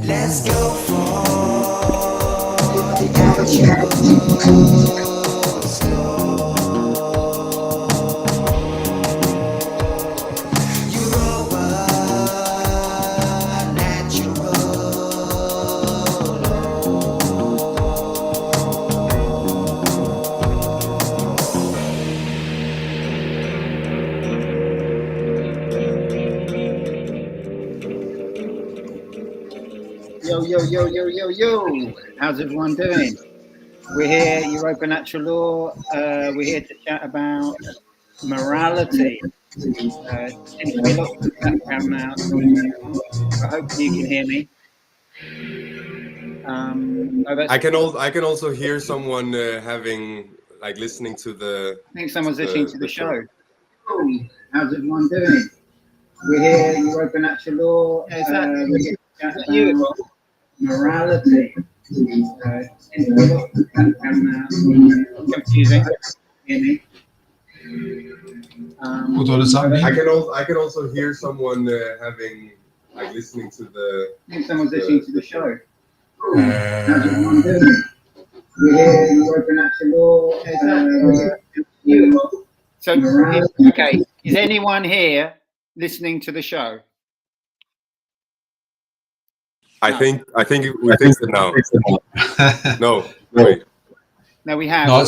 Let's go for the actual score. Europa Natural Law. Yo, yo, yo, yo, yo, yo. How's everyone doing? We're here, Europa Natural Law. We're here to chat about morality. Seems to be lots of background now. I hope you can hear me. I can also hear someone listening to the. I think someone's listening to the show. How's everyone doing? We're here, Europa Natural Law. We're here to chat about morality. Seems to be lots of background now. Confusing. Hear me? What does that mean? I can also hear someone listening to the. I think someone's listening to the show. How's everyone doing? We're here, Europa Natural Law. So, okay, is anyone here listening to the show? I think we fixed it now. No, wait. No, we have. No,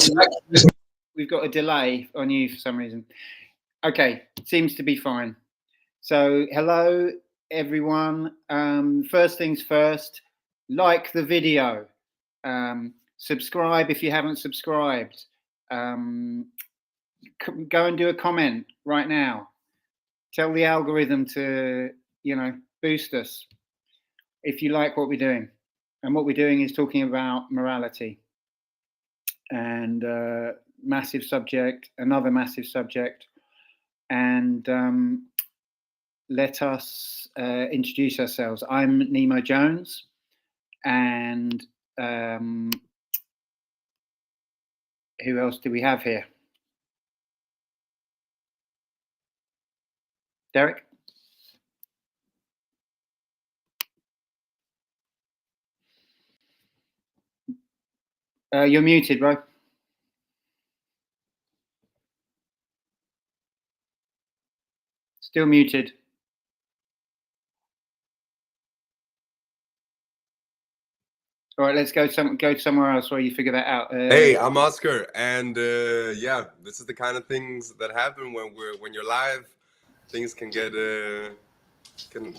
We've got a delay on you for some reason. Okay, seems to be fine. So, hello everyone. First things first, like the video. Subscribe if you haven't subscribed. Go and do a comment right now. Tell the algorithm to, boost us if you like what we're doing. And what we're doing is talking about morality. And massive subject, another massive subject. And let us introduce ourselves. I'm Nemo Jones. And who else do we have here? Derek? You're muted, bro. Still muted. All right, let's go somewhere else while you figure that out. Hey, I'm Oscar, and yeah, this is the kind of things that happen when you're live. Things can get you can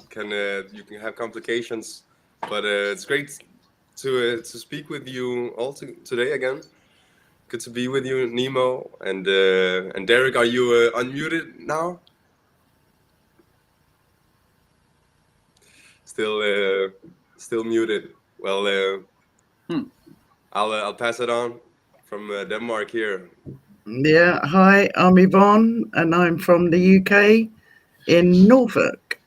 have complications, but it's great to speak with you all today again. Good to be with you, Nemo, and Derek. Are you unmuted now? Still muted. Well, I'll pass it on from Denmark here. Yeah, hi, I'm Yvonne, and I'm from the UK in Norfolk.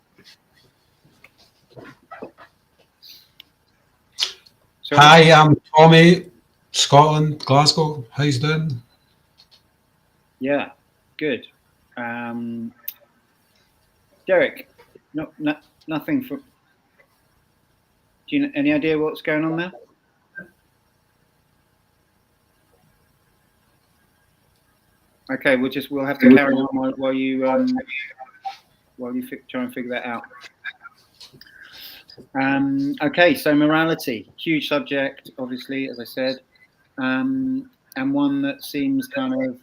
Hi, I'm Tommy, Scotland, Glasgow. How you doing? Yeah, good. Derek, nothing from. Do you any idea what's going on there? Okay, we'll have to carry on while you try and figure that out. Okay, so morality, huge subject, obviously, as I said, and one that seems kind of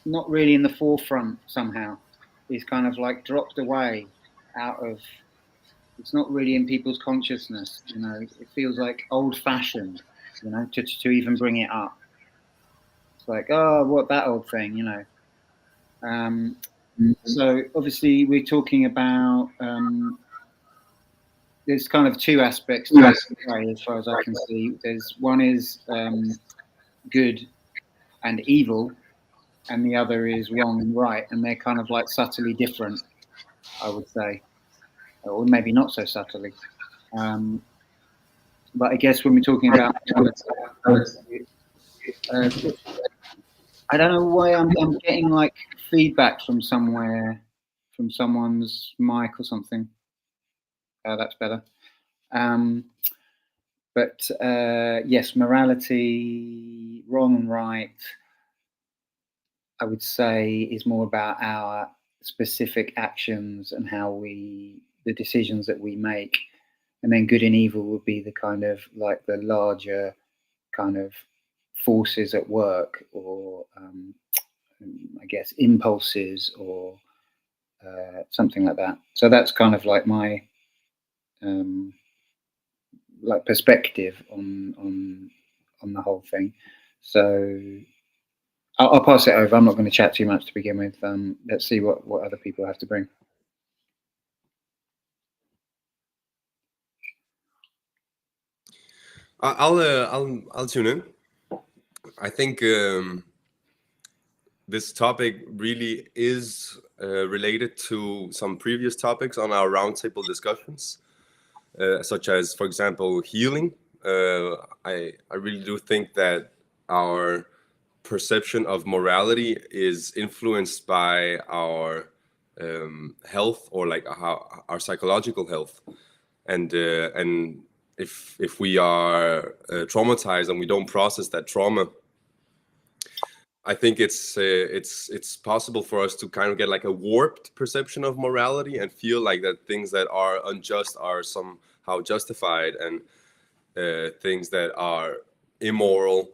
not really in the forefront somehow. It's kind of like dropped away out of. It's not really in people's consciousness. It feels like old-fashioned. To even bring it up. It's like, oh, what, that old thing, So obviously we're talking about. There's kind of two aspects to it, as far as I can see. There's one is good and evil, and the other is wrong and right, and they're kind of like subtly different, I would say, or maybe not so subtly. But I guess when we're talking about, I don't know why I'm getting like feedback from somewhere, from someone's mic or something. That's better. But yes, morality, wrong and right, I would say is more about our specific actions and how the decisions that we make. And then good and evil would be the kind of like the larger kind of forces at work, or I guess impulses, or something like that. So that's kind of like my like perspective on the whole thing. So I'll pass it over. I'm not going to chat too much to begin with. Let's see what other people have to bring. I'll tune in. I think this topic really is related to some previous topics on our roundtable discussions, such as, for example, healing. I really do think that our perception of morality is influenced by our health, or like our psychological health, and if we are traumatized and we don't process that trauma, I think it's possible for us to kind of get like a warped perception of morality and feel like that things that are unjust are somehow justified, and things that are immoral.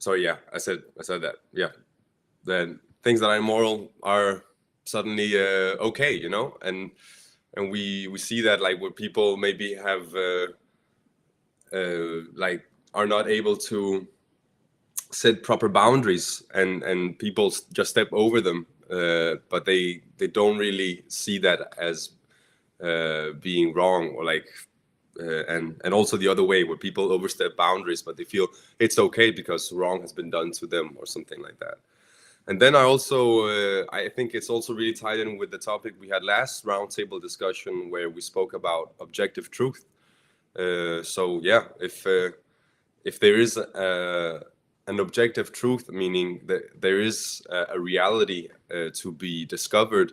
Sorry, yeah, I said that. Yeah, then things that are immoral are suddenly okay, you know, and we see that like where people maybe have like are not able to set proper boundaries, and people just step over them, but they don't really see that as being wrong, or like and also the other way, where people overstep boundaries but they feel it's okay because wrong has been done to them or something like that. And then I also I think it's also really tied in with the topic we had last roundtable discussion, where we spoke about objective truth. So yeah, if there is an objective truth, meaning that there is a reality to be discovered,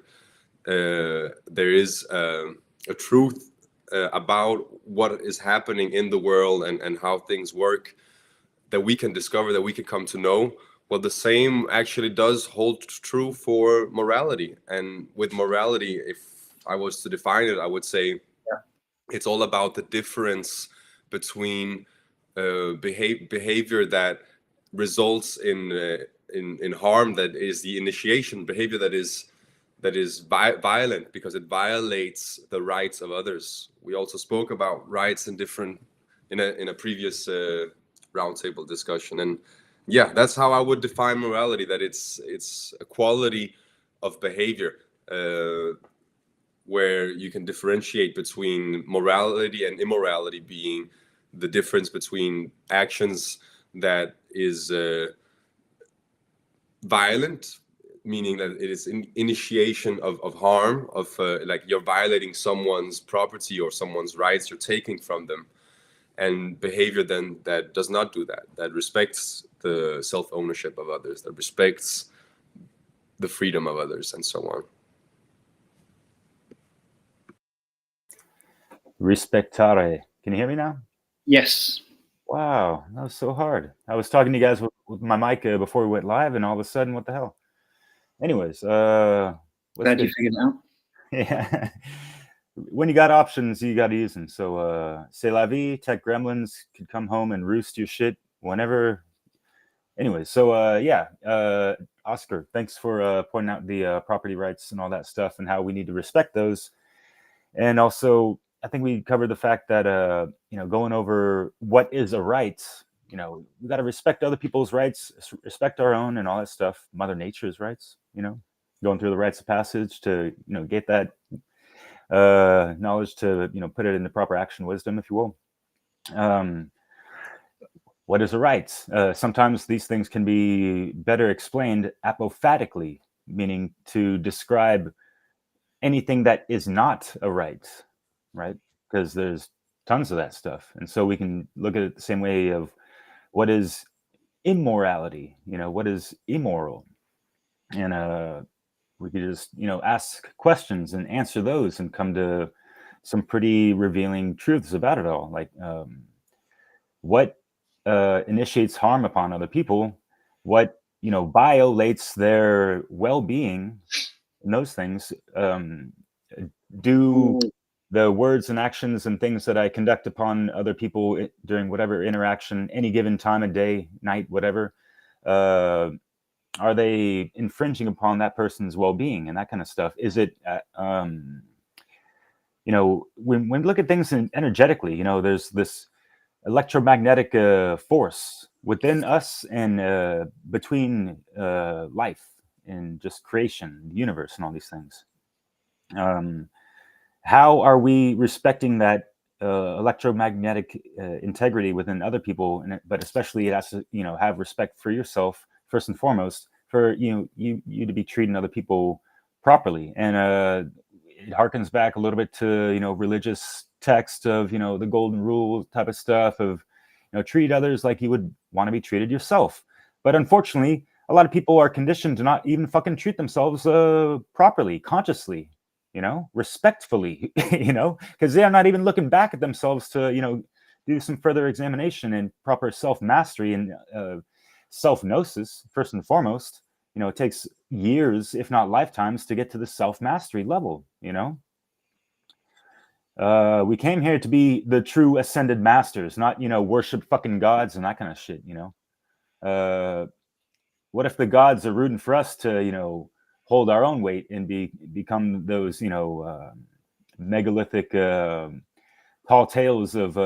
there is a truth about what is happening in the world, and how things work, that we can discover, that we can come to know. Well, the same actually does hold true for morality. And with morality, if I was to define it, I would say it's all about the difference between behavior that results in harm, that is the initiation behavior, that is violent because it violates the rights of others. We also spoke about rights in a previous roundtable discussion, and yeah, that's how I would define morality. That it's a quality of behavior where you can differentiate between morality and immorality, being the difference between actions that is violent, meaning that it is an initiation of harm, of like you're violating someone's property or someone's rights, you're taking from them, and behavior then that does not do that, that respects the self-ownership of others, that respects the freedom of others, and so on. Respectare. Can you hear me now? Yes. Wow, that was so hard. I was talking to you guys with my mic before we went live, and all of a sudden, what the hell? Anyways, Glad you figured it out. Yeah. When you got options, you got to use them. So, c'est la vie. Tech gremlins could come home and roost your shit whenever. Anyways, so yeah, Oscar, thanks for pointing out the property rights and all that stuff, and how we need to respect those. And also, I think we covered the fact that going over what is a right. We got to respect other people's rights, respect our own, and all that stuff. Mother Nature's rights. Going through the rites of passage to get that knowledge to put it into proper action wisdom, if you will. What is a right? Sometimes these things can be better explained apophatically, meaning to describe anything that is not a right, because there's tons of that stuff. And so we can look at it the same way of what is immorality, what is immoral, and we could just ask questions and answer those, and come to some pretty revealing truths about it all. Like what initiates harm upon other people, what, you know, violates their well-being, and those things. Do the words and actions and things that I conduct upon other people during whatever interaction, any given time of day, night, whatever, are they infringing upon that person's well-being and that kind of stuff? Is it, you know, when we look at things energetically, you know, there's this electromagnetic force within us and between life and just creation, the universe, and all these things. How are we respecting that electromagnetic integrity within other people? But especially, it has to, you know, have respect for yourself first and foremost, for you to be treating other people properly. And it harkens back a little bit to, you know, religious text of, you know, the golden rule type of stuff of, you know, treat others like you would want to be treated yourself. But unfortunately, a lot of people are conditioned to not even fucking treat themselves properly, consciously, you know, respectfully, you know, because they are not even looking back at themselves to, you know, do some further examination and proper self-mastery and self-gnosis, first and foremost. You know, it takes years, if not lifetimes, to get to the self-mastery level, you know. We came here to be the true ascended masters, not, you know, worship fucking gods and that kind of shit, you know. What if the gods are rooting for us to, you know, hold our own weight and become those, you know, megalithic tall tales of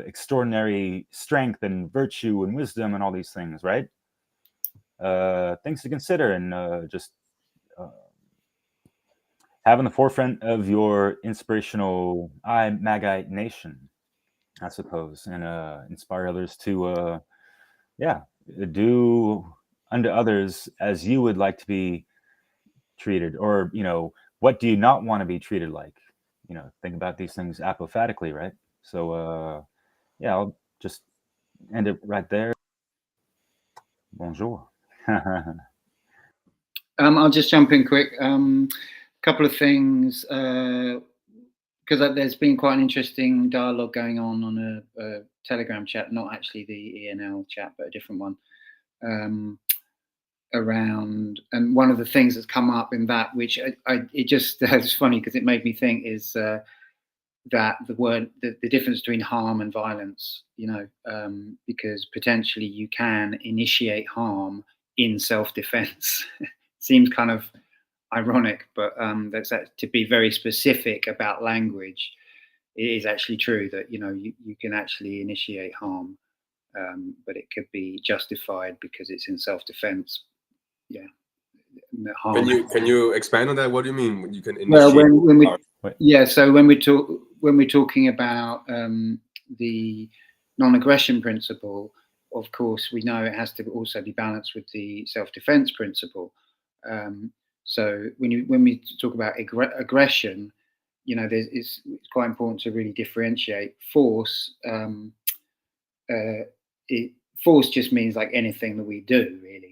extraordinary strength and virtue and wisdom and all these things, right? Things to consider, and just have in the forefront of your inspirational Magi nation, I suppose, and inspire others to, yeah, do unto others as you would like to be treated, or, you know, what do you not want to be treated like? You know, think about these things apophatically, right? So, yeah, I'll just end it right there. Bonjour. I'll just jump in quick. Couple of things, because there's been quite an interesting dialogue going on a Telegram chat, not actually the ENL chat, but a different one, around, and one of the things that's come up in that, which it just it's funny because it made me think, is that the difference between harm and violence, you know, because potentially you can initiate harm in self-defense. Seems kind of ironic, but that's to be very specific about language. It is actually true that, you know, you can actually initiate harm, but it could be justified because it's in self-defense. Yeah. Harm. Can you expand on that? What do you mean you can initiate? Well, when we yeah, so when we're talking about the non-aggression principle, of course, we know it has to also be balanced with the self-defense principle. So when we talk about aggression, you know, it's quite important to really differentiate force. Force just means like anything that we do really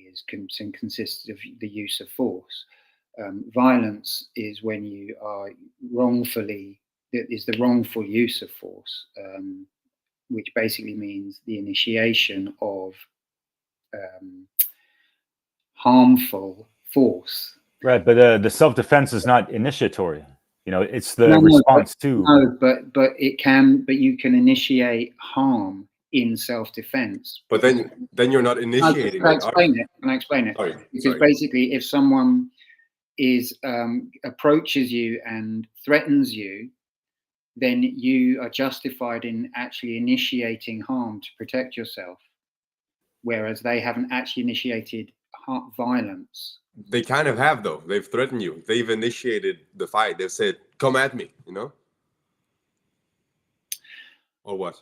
consists of the use of force. Violence is when you are is the wrongful use of force, which basically means the initiation of harmful force. Right, but the self-defense is not initiatory. You know, it's the response to. No, but you can initiate harm in self-defense. But then you're not initiating. Can I explain it? Sorry. Because basically, if someone approaches you and threatens you, then you are justified in actually initiating harm to protect yourself, whereas they haven't actually initiated violence. They kind of have, though. They've threatened you. They've initiated the fight. They've said, "Come at me," you know? Or what?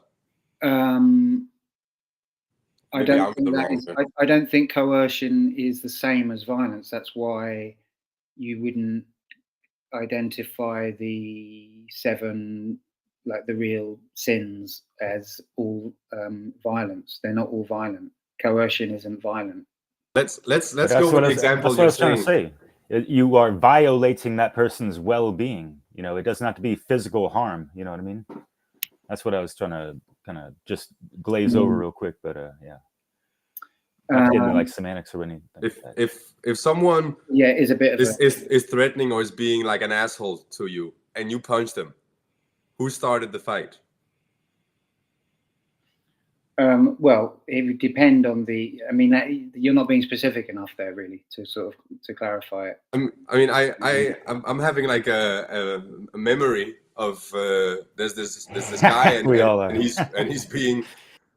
I don't think coercion is the same as violence. That's why you wouldn't identify the 7, like the real sins, as all violence. They're not all violent. Coercion isn't violent. Let's go with the example. That's what I was trying to say. You are violating that person's well-being. You know, it doesn't have to be physical harm. You know what I mean? That's what I was trying to kind of just glaze over real quick. But yeah, not to get into like semantics or anything. If someone is a bit of is threatening or is being like an asshole to you, and you punch them, who started the fight? well, it would depend on the. I mean, you're not being specific enough there, really, to sort of to clarify it. I mean, I'm having like a memory of there's this guy and, We all are. and he's being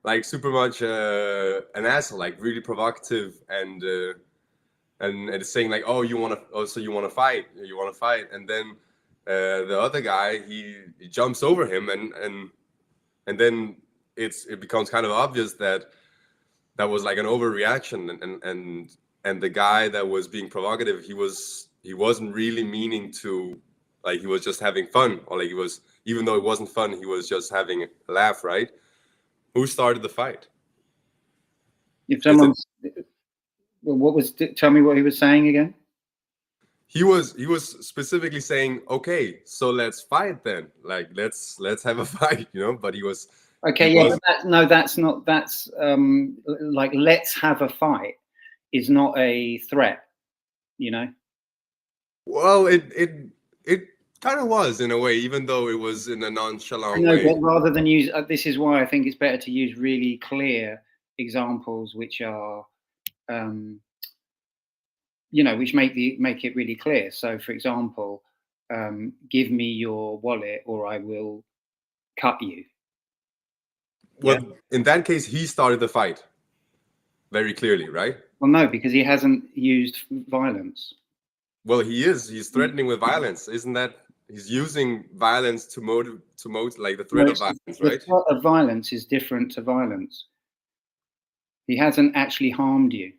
like super much an asshole, like really provocative, and it's saying like, oh, you want to fight, and then the other guy he jumps over him, and then it becomes kind of obvious that was like an overreaction, and the guy that was being provocative, he wasn't really meaning to, like, he was just having fun, or like even though it wasn't fun, he was just having a laugh, right? Who started the fight? If someone, well, tell me what he was saying again. He was specifically saying, okay, so let's fight then, like let's have a fight, you know. But he was okay, yeah, but that's not like let's have a fight is not a threat, you know. Well, it kind of was in a way, even though it was in a nonchalant way. But rather than use, this is why I think it's better to use really clear examples, which are, you know, which make it really clear. So, for example, give me your wallet or I will cut you. Well, in that case, he started the fight very closely, right? Well, no, because he hasn't used violence. Well, he's threatening with violence, isn't that? He's using violence to motivate like the threat of violence, right? The threat of violence is different to violence. He hasn't actually harmed you.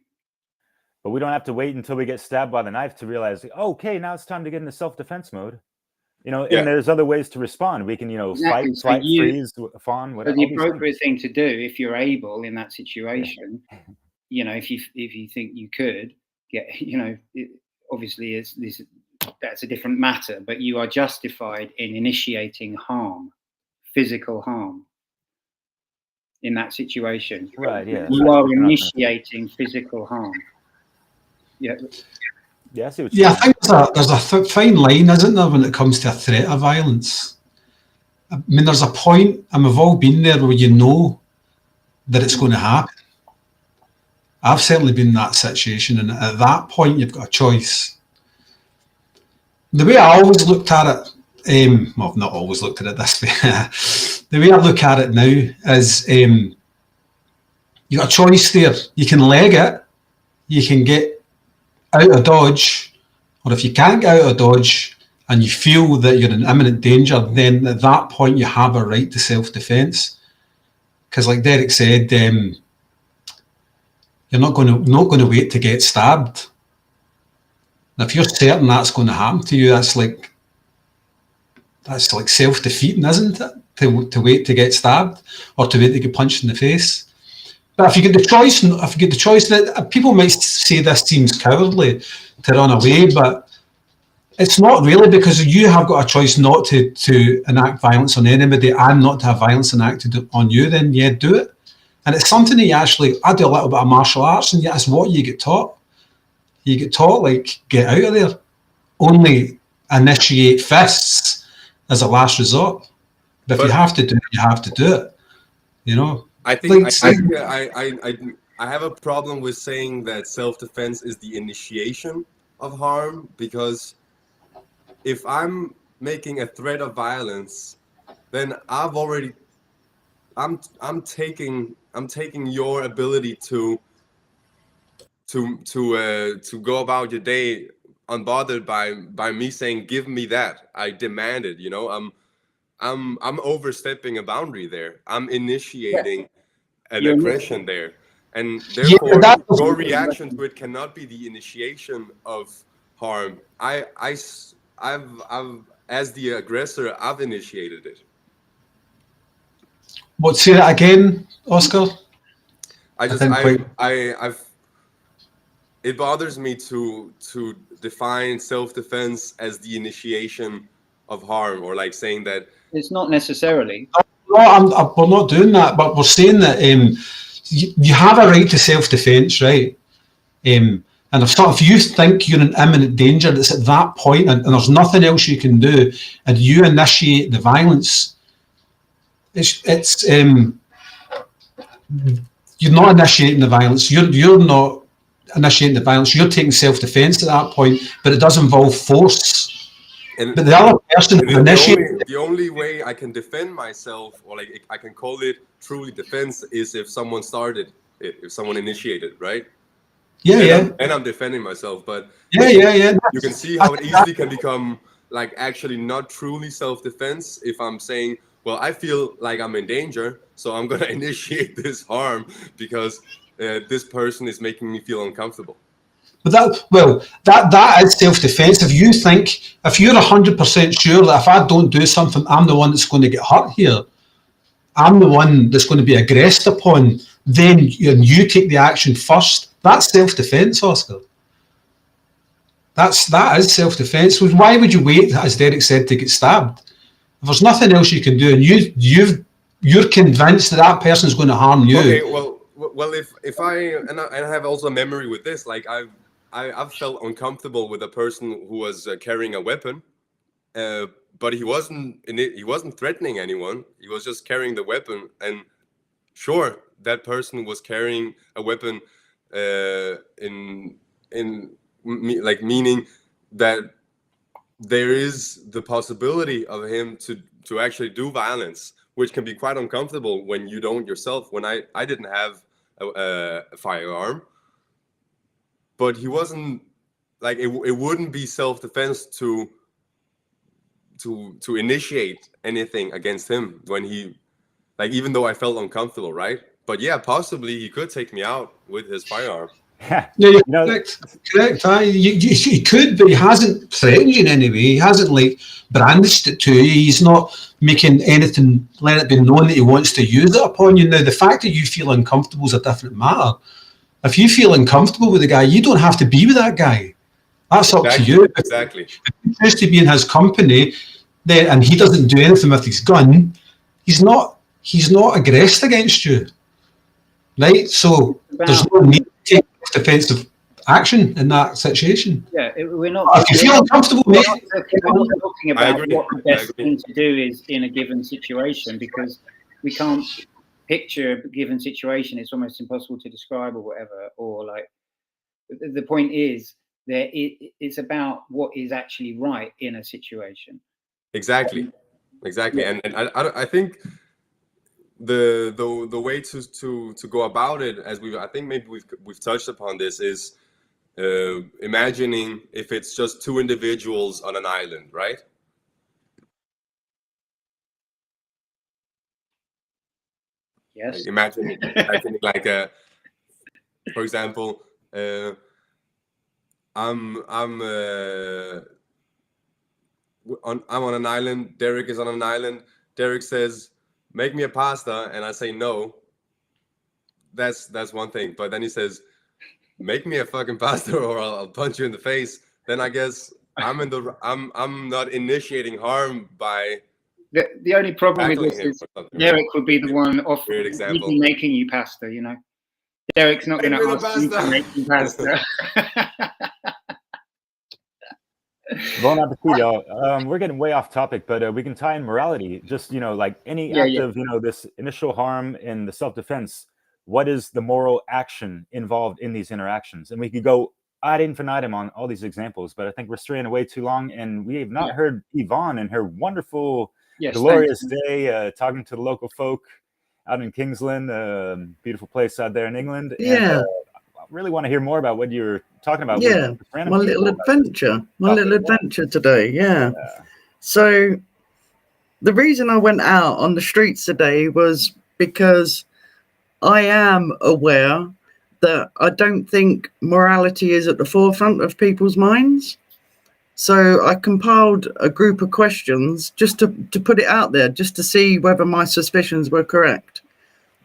But we don't have to wait until we get stabbed by the knife to realize, okay, now it's time to get into self-defense mode. You know, and there's other ways to respond. We can, you know, exactly. fight, freeze, fawn, whatever. The appropriate thing to do, if you're able in that situation, you know, if you think you could get, you know, obviously that's a different matter, but you are justified in initiating harm, physical harm, in that situation. Right, yeah. You are initiating physical harm. Yeah. Yeah, I see what yeah, I think there's a fine line, isn't there, when it comes to a threat of violence? I mean, there's a point, and we've all been there, where you know that it's going to happen. I've certainly been in that situation, and at that point, you've got a choice. The way I always looked at it, well, I've not always looked at it this way. The way I look at it now is you've got a choice there. You can leg it, you can get out of dodge, or if you can't get out of dodge and you feel that you're in imminent danger, then at that point you have a right to self-defense. Because like Derek said, you're not going to wait to get stabbed. Now, if you're certain that's going to happen to you, that's like self-defeating, isn't it? To wait to get stabbed or to wait to get punched in the face. But if you get the choice, people might say this seems cowardly to run away, but it's not really, because you have got a choice not to enact violence on anybody and not to have violence enacted on you. Then do it. And it's something that I do a little bit of martial arts, and that's what you get taught. You get taught, like, get out of there. Only initiate fists as a last resort. But if you have to do it, you have to do it. You know. I think I have a problem with saying that self-defense is the initiation of harm, because if I'm making a threat of violence, then I'm taking your ability to go about your day unbothered by me saying, give me that, I demand it, you know. I'm overstepping a boundary there. I'm initiating an aggression there, and therefore your reaction to it cannot be the initiation of harm. I've as the aggressor, I've initiated it. What? Say that again, Oscar. It bothers me to define self-defense as the initiation of harm, or like saying that It's not necessarily. No, we're not doing that, but we're saying that you have a right to self-defence, right? And if you think you're in imminent danger, it's at that point, and there's nothing else you can do, and you initiate the violence. It's you're not initiating the violence. You're not initiating the violence. You're taking self-defence at that point, but it does involve force. and But the other person the only way I can defend myself, or like I can call it truly defense, is if someone started it, if someone initiated, right? And I'm defending myself, but you can see how it easily can become like actually not truly self-defense if I'm saying, well, I feel like I'm in danger, so I'm gonna initiate this harm because this person is making me feel uncomfortable. But that is self-defense. If you're 100% sure that if I don't do something, I'm the one that's going to get hurt here, I'm the one that's going to be aggressed upon, then you take the action first. That's self-defense, Oscar. That is self-defense. Why would you wait, as Derek said, to get stabbed? If there's nothing else you can do, and you're convinced that person's going to harm you. Okay, well, if I have also a memory with this, like I've felt uncomfortable with a person who was carrying a weapon, but he wasn't threatening anyone. He was just carrying the weapon, and sure, that person was carrying a weapon, meaning that there is the possibility of him to actually do violence, which can be quite uncomfortable when you don't yourself. When I didn't have a firearm, but he wasn't like it wouldn't be self-defense to initiate anything against him when he, like, even though I felt uncomfortable, right? But yeah, possibly he could take me out with his firearm. Correct. He could, but he hasn't threatened you in any way. He hasn't like brandished it to you. He's not making anything, let it be known that he wants to use it upon you. Now, the fact that you feel uncomfortable is a different matter. If you feel uncomfortable with the guy, you don't have to be with that guy. That's up to you. Exactly. If you choose to be in his company, then, and he doesn't do anything with his gun, he's not aggressed against you, right? So there's no need to take defensive action in that situation. Yeah, we're not. If you feel uncomfortable, we're not talking about what the best thing to do is in a given situation, because we can't picture a given situation. It's almost impossible to describe or whatever. Or like, the point is that it's about what is actually right in a situation. Exactly. And I think the way to go about it, as I think maybe we've touched upon this, is imagining if it's just two individuals on an island, right? Yes. Like imagining like for example, I'm on an island. Derek is on an island. Derek says, "Make me a pasta," and I say no. That's one thing. But then he says, "Make me a fucking pasta, or I'll punch you in the face." Then I guess I'm not initiating harm by. The only problem with this is Derek would be the one offering making you pasta. You know, Derek's not going to ask you to make you pasta. Bon appetit, y'all. We're getting way off topic, but we can tie in morality. Just, like any act of, this initial harm in the self-defense, what is the moral action involved in these interactions? And we could go ad infinitum on all these examples, but I think we're straying away too long, and we have not heard Yvonne and her wonderful, glorious day talking to the local folk out in Kingsland, beautiful place out there in England. Yeah. And, I really want to hear more about what you're talking about. Yeah, my little adventure today. Yeah. So the reason I went out on the streets today was because I am aware that I don't think morality is at the forefront of people's minds. So I compiled a group of questions just to put it out there, just to see whether my suspicions were correct.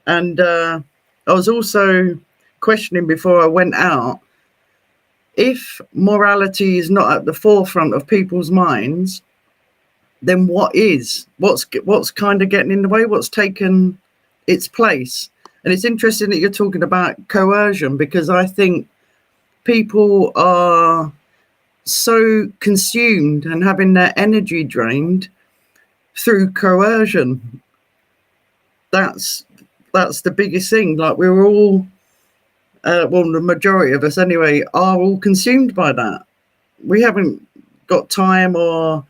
And I was also questioning before I went out, if morality is not at the forefront of people's minds, then what's kind of getting in the way? What's taken its place? And it's interesting that you're talking about coercion, because I think people are so consumed and having their energy drained through coercion. That's the biggest thing. Like, we're all, well, the majority of us anyway, are all consumed by that. We haven't got time, or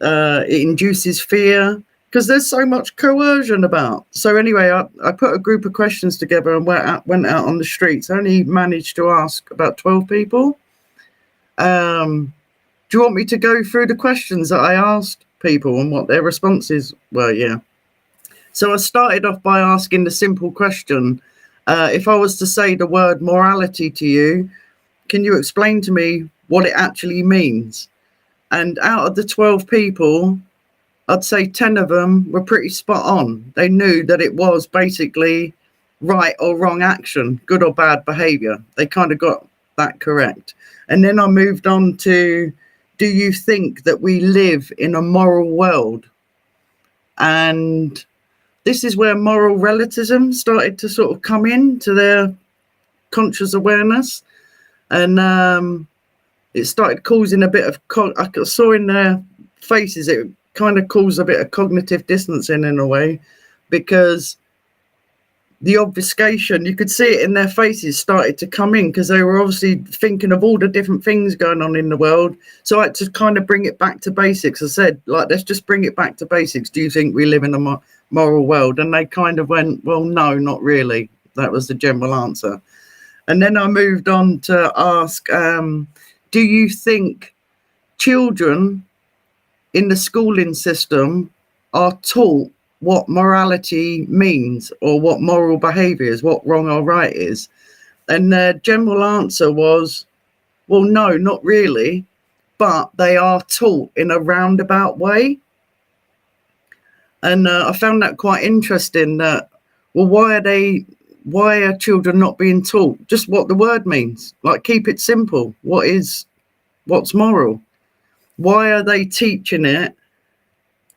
it induces fear because there's so much coercion about. So anyway, I put a group of questions together and went out on the streets. I only managed to ask about 12 people. Do you want me to go through the questions that I asked people and what their responses were? Yeah. So I started off by asking the simple question, if I was to say the word morality to you, can you explain to me what it actually means? And out of the 12 people, I'd say 10 of them were pretty spot on. They knew that it was basically right or wrong action, good or bad behavior. They kind of got that correct. And then I moved on to, do you think that we live in a moral world? And this is where moral relativism started to sort of come into their conscious awareness. And it started causing a bit of, I saw in their faces, it kind of caused a bit of cognitive distancing in a way, because the obfuscation, you could see it in their faces, started to come in, because they were obviously thinking of all the different things going on in the world. So I had to kind of bring it back to basics. I said, like, let's just bring it back to basics. Do you think we live in a moral world? And they kind of went, well, no, not really. That was the general answer. And then I moved on to ask, do you think children in the schooling system are taught what morality means, or what moral behavior is, what wrong or right is? And their general answer was, well, no, not really, but they are taught in a roundabout way. And I found that quite interesting, that, well, why are children not being taught just what the word means? Like, keep it simple. What's moral? Why are they teaching it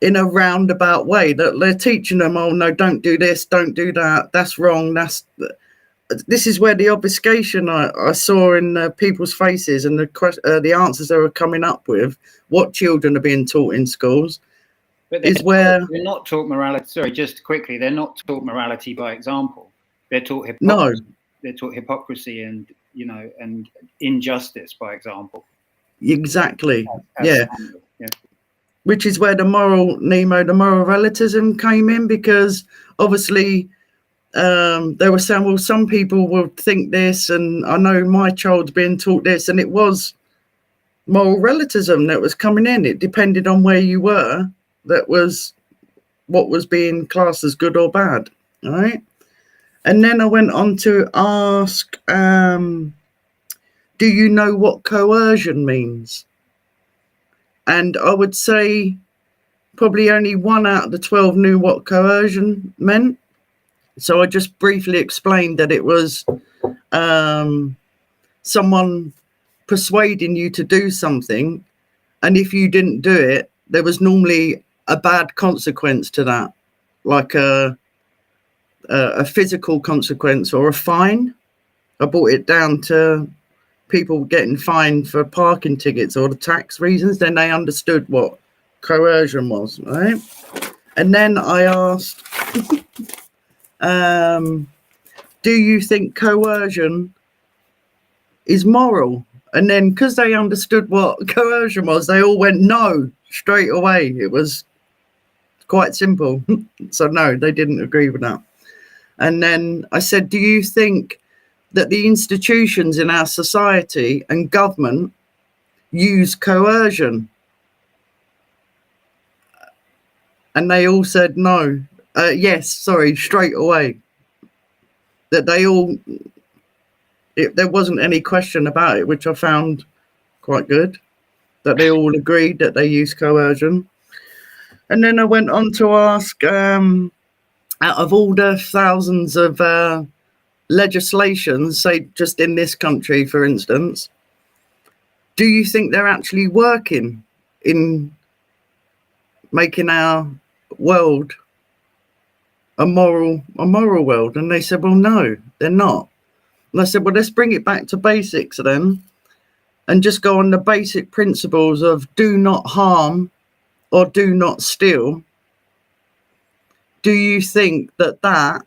in a roundabout way? That they're teaching them, oh no, don't do this, don't do that, that's wrong. This is where the obfuscation I saw in people's faces, and the answers they were coming up with, what children are being taught in schools, But is where they're not taught morality. Sorry, just quickly, they're not taught morality by example. They're taught hypocrisy. no, They're taught hypocrisy and, you know, and injustice by example. exactly, As yeah. standard. Yeah. Which is where the moral relativism came in, because obviously they were saying, well, some people will think this, and I know my child's being taught this, and it was moral relativism that was coming in. It depended on where you were, that was what was being classed as good or bad. All right. And then I went on to ask, do you know what coercion means? And I would say probably only 1 out of the 12 knew what coercion meant. So I just briefly explained that it was someone persuading you to do something, and if you didn't do it, there was normally a bad consequence to that, like a physical consequence or a fine. I brought it down to people getting fined for parking tickets or the tax reasons. Then they understood what coercion was, right? And then I asked, do you think coercion is moral? And then, because they understood what coercion was, they all went no straight away. It was quite simple. So no, they didn't agree with that. And then I said, do you think that the institutions in our society and government use coercion? And they all said no. Yes, sorry, straight away. That they all, there wasn't any question about it, which I found quite good. That they all agreed that they use coercion. And then I went on to ask, out of all the thousands of legislations, say just in this country, for instance, do you think they're actually working in making our world a moral world? And they said, well, no, they're not. And I said, well, let's bring it back to basics then, and just go on the basic principles of do not harm or do not steal. Do you think that that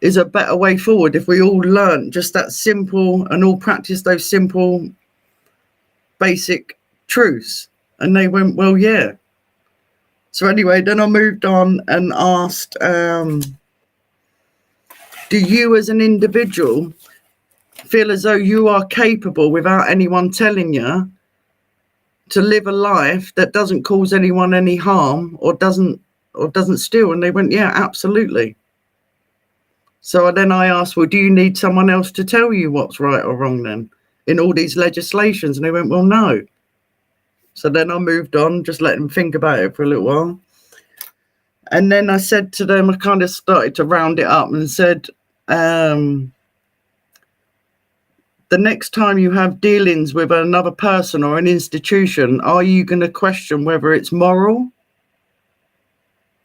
is a better way forward if we all learn just that simple and all practice those simple basic truths? And they went, well, yeah. So anyway, then I moved on and asked, do you as an individual feel as though you are capable, without anyone telling you, to live a life that doesn't cause anyone any harm or doesn't steal? And they went, yeah, absolutely. So then I asked, well, do you need someone else to tell you what's right or wrong then in all these legislations? And they went, well, no. So then I moved on, just let them think about it for a little while. And then I said to them, I kind of started to round it up and said, the next time you have dealings with another person or an institution, are you going to question whether it's moral?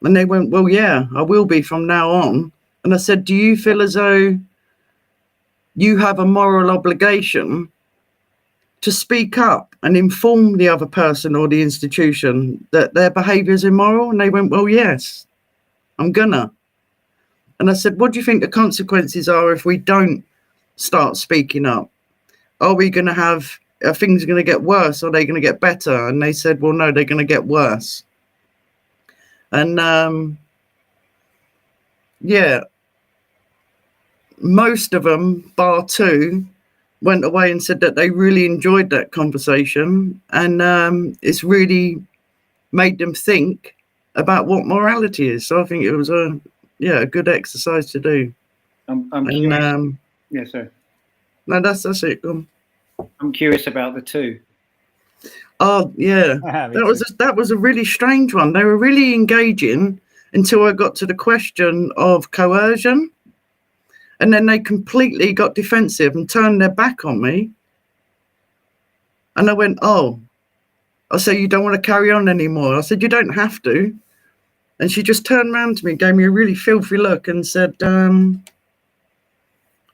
And they went, well, yeah, I will be from now on. And I said, do you feel as though you have a moral obligation to speak up and inform the other person or the institution that their behaviour is immoral? And they went, well, yes, I'm gonna. And I said, what do you think the consequences are if we don't start speaking up? Are we going to have, are things going to get worse or are they going to get better? And they said, well, no, they're going to get worse. And yeah, most of them, bar two, went away and said that they really enjoyed that conversation, and it's really made them think about what morality is. So I think it was a good exercise to do. I'm curious. Yeah, sorry. No, that's it. I'm curious about the two. Oh yeah, that was a really strange one. They were really engaging until I got to the question of coercion. And then they completely got defensive and turned their back on me. And I went, oh. I said, you don't want to carry on anymore? I said, you don't have to. And she just turned around to me, gave me a really filthy look and said, I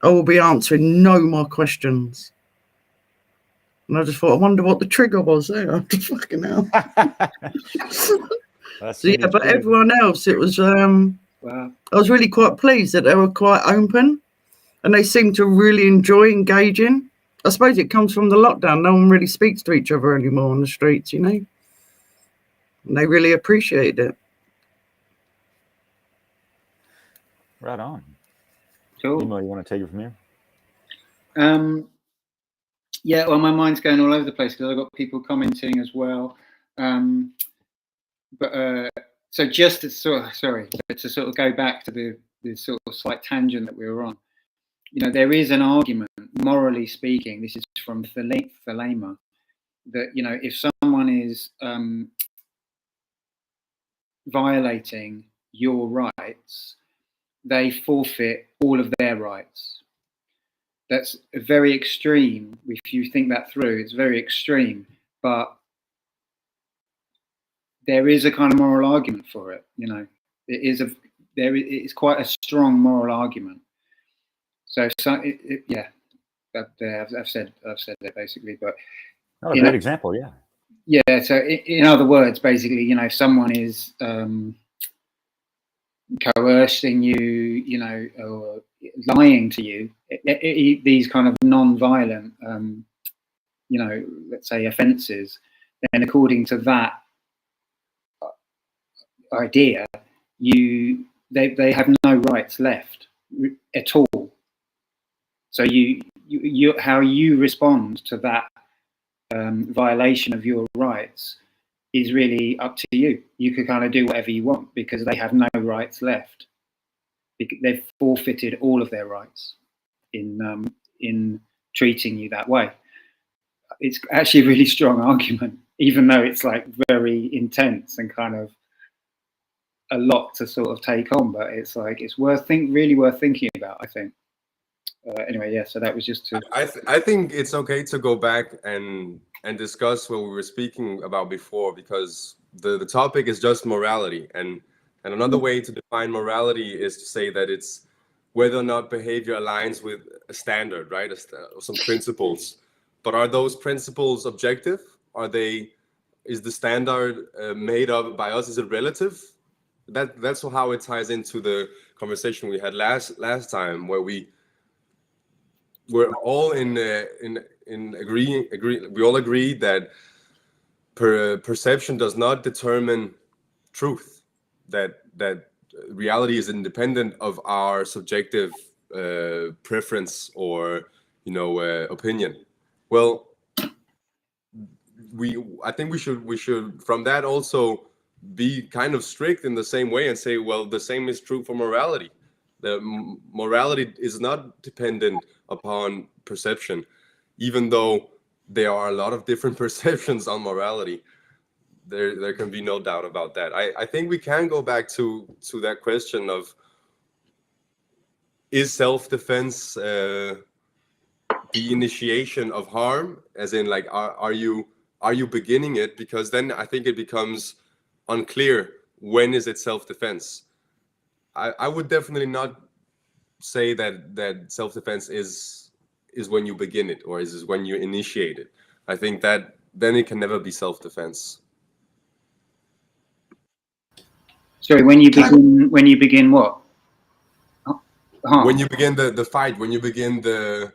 will be answering no more questions. And I just thought, I wonder what the trigger was there. Fucking hell. So yeah, but everyone else, it was... Wow. I was really quite pleased that they were quite open and they seemed to really enjoy engaging. I suppose it comes from the lockdown. No one really speaks to each other anymore on the streets, you know. And they really appreciated it. Right on. Cool. Nemo, you want to take it from here? Yeah, well, my mind's going all over the place because I've got people commenting as well. So just to sort of go back to the sort of slight tangent that we were on, you know, there is an argument, morally speaking, this is from Thelema, that, you know, if someone is violating your rights, they forfeit all of their rights. That's very extreme. If you think that through, it's very extreme, but there is a kind of moral argument for it, you know. It's quite a strong moral argument. So yeah, I've said it basically. But a great example, yeah. Yeah. So in other words, basically, you know, if someone is coercing you, you know, or lying to you, these kind of non-violent, you know, let's say offences, then according to that idea, they have no rights left at all. So you how you respond to that violation of your rights is really up to you. You could kind of do whatever you want because they have no rights left. They've forfeited all of their rights in treating you that way. It's actually a really strong argument, even though it's like very intense and kind of a lot to sort of take on, but it's like it's really worth thinking about, I think. Anyway, yeah. So that was just to. I think it's okay to go back and discuss what we were speaking about before, because the topic is just morality, and another way to define morality is to say that it's whether or not behavior aligns with a standard, right? Some principles. But are those principles objective? Is the standard made up by us? Is it relative? That's how it ties into the conversation we had last time, where we're all we all agree that perception does not determine truth, that reality is independent of our subjective preference or opinion. Well, I think we should from that also be kind of strict in the same way and say, well, the same is true for morality. The morality is not dependent upon perception, even though there are a lot of different perceptions on morality. There can be no doubt about that. I think we can go back to that question of, is self-defense the initiation of harm? As in, like, are you beginning it? Because then I think it becomes unclear, when is it self-defense? I would definitely not say that self-defense is when you begin it, or is when you initiate it. I think that then it can never be self-defense. Sorry, when you begin what? Harm. When you begin the fight, when you begin the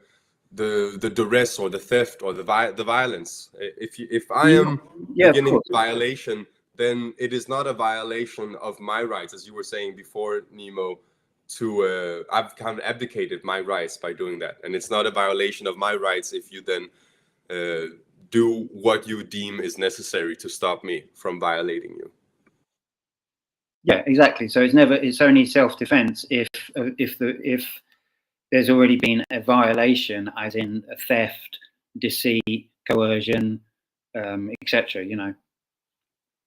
duress or the theft or the violence. If I am beginning a violation, then it is not a violation of my rights, as you were saying before, Nemo. I've kind of abdicated my rights by doing that, and it's not a violation of my rights if you then do what you deem is necessary to stop me from violating you. Yeah, exactly. So it's only self-defense if there's already been a violation, as in a theft, deceit, coercion, etc.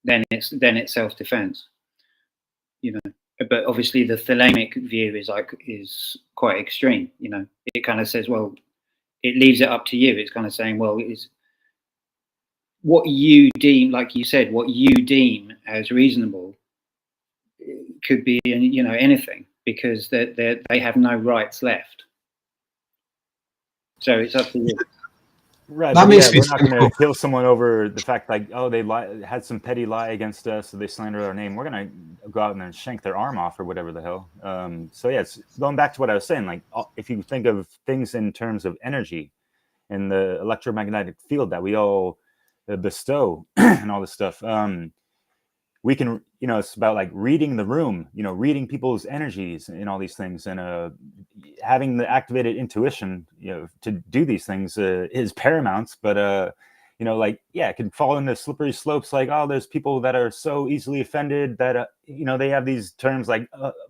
Then it's self-defense. But obviously the thalamic view is quite extreme. It kind of says, well, it leaves it up to you. It's kind of saying, well, it's what you deem, like you said, what you deem as reasonable. It could be anything, because they have no rights left. So it's up to you. Right. That makes me we're not going to kill someone over the fact, like, oh, they had some petty lie against us, so they slandered our name. We're going to go out and then shank their arm off or whatever the hell. So yeah, it's going back to what I was saying. Like, if you think of things in terms of energy and the electromagnetic field that we all bestow and all this stuff, we can, it's about like reading the room, reading people's energies and all these things, and having the activated intuition, to do these things is paramount. But it can fall into slippery slopes. Like, oh, there's people that are so easily offended that they have these terms like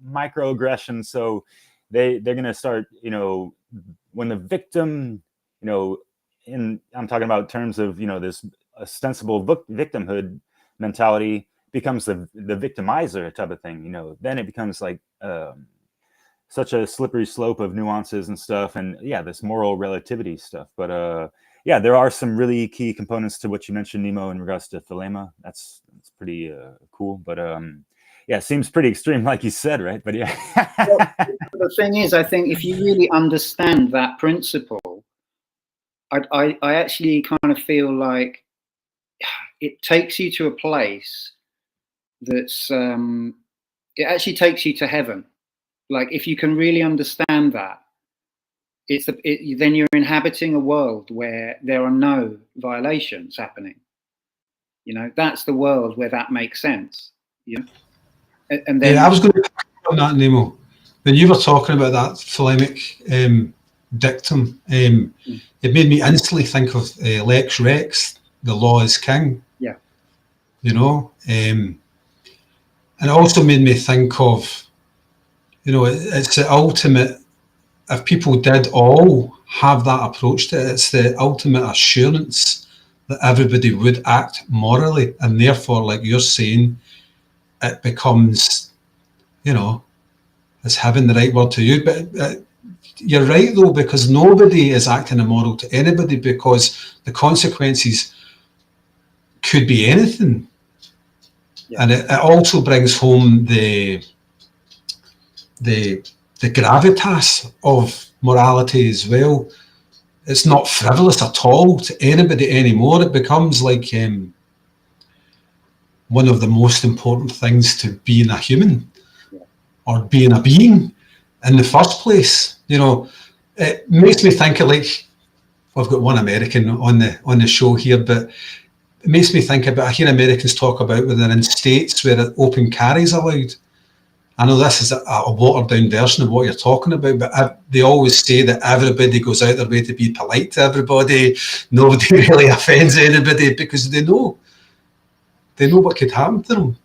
microaggression. So they're gonna start, when the victim, and I'm talking about terms of this ostensible victimhood mentality becomes the victimizer type of thing, then it becomes like such a slippery slope of nuances and stuff, and this moral relativity stuff. But there are some really key components to what you mentioned, Nemo, in regards to thelema. That's pretty cool. But it seems pretty extreme, like you said, right? But yeah. Well, the thing is, I think if you really understand that principle, I actually kind of feel like it takes you to a place that's it actually takes you to heaven. Like, if you can really understand that, then you're inhabiting a world where there are no violations happening. That's the world where that makes sense. And then I was going to comment on that, Nemo. When you were talking about that thalamic dictum, it made me instantly think of Lex Rex, the law is king. Yeah. And it also made me think of, it's the ultimate, if people did all have that approach to it, it's the ultimate assurance that everybody would act morally. And therefore, like you're saying, it becomes, is heaven the right word to use? But you're right, though, because nobody is acting immoral to anybody, because the consequences could be anything. And it also brings home the gravitas of morality as well. It's not frivolous at all to anybody anymore. It becomes like one of the most important things to being a human or being a being in the first place. You know, it makes me think of, like, I've got one American on the show here, but it makes me think about, I hear Americans talk about when they're in states where open carry is allowed. I know this is a watered down version of what you're talking about, but they always say that everybody goes out their way to be polite to everybody. Nobody really offends anybody because they know what could happen to them,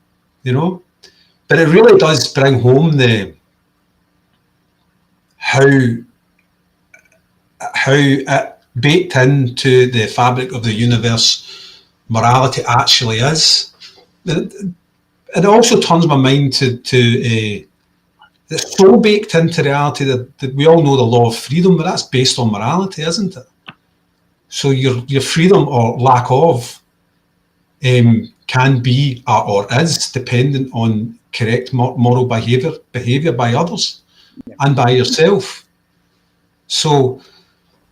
you know. But it really does bring home how it baked into the fabric of the universe morality actually is. It also turns my mind to it's so baked into reality that we all know the law of freedom, but that's based on morality, isn't it? So your freedom or lack of can be or is dependent on correct moral behaviour by others and by yourself. So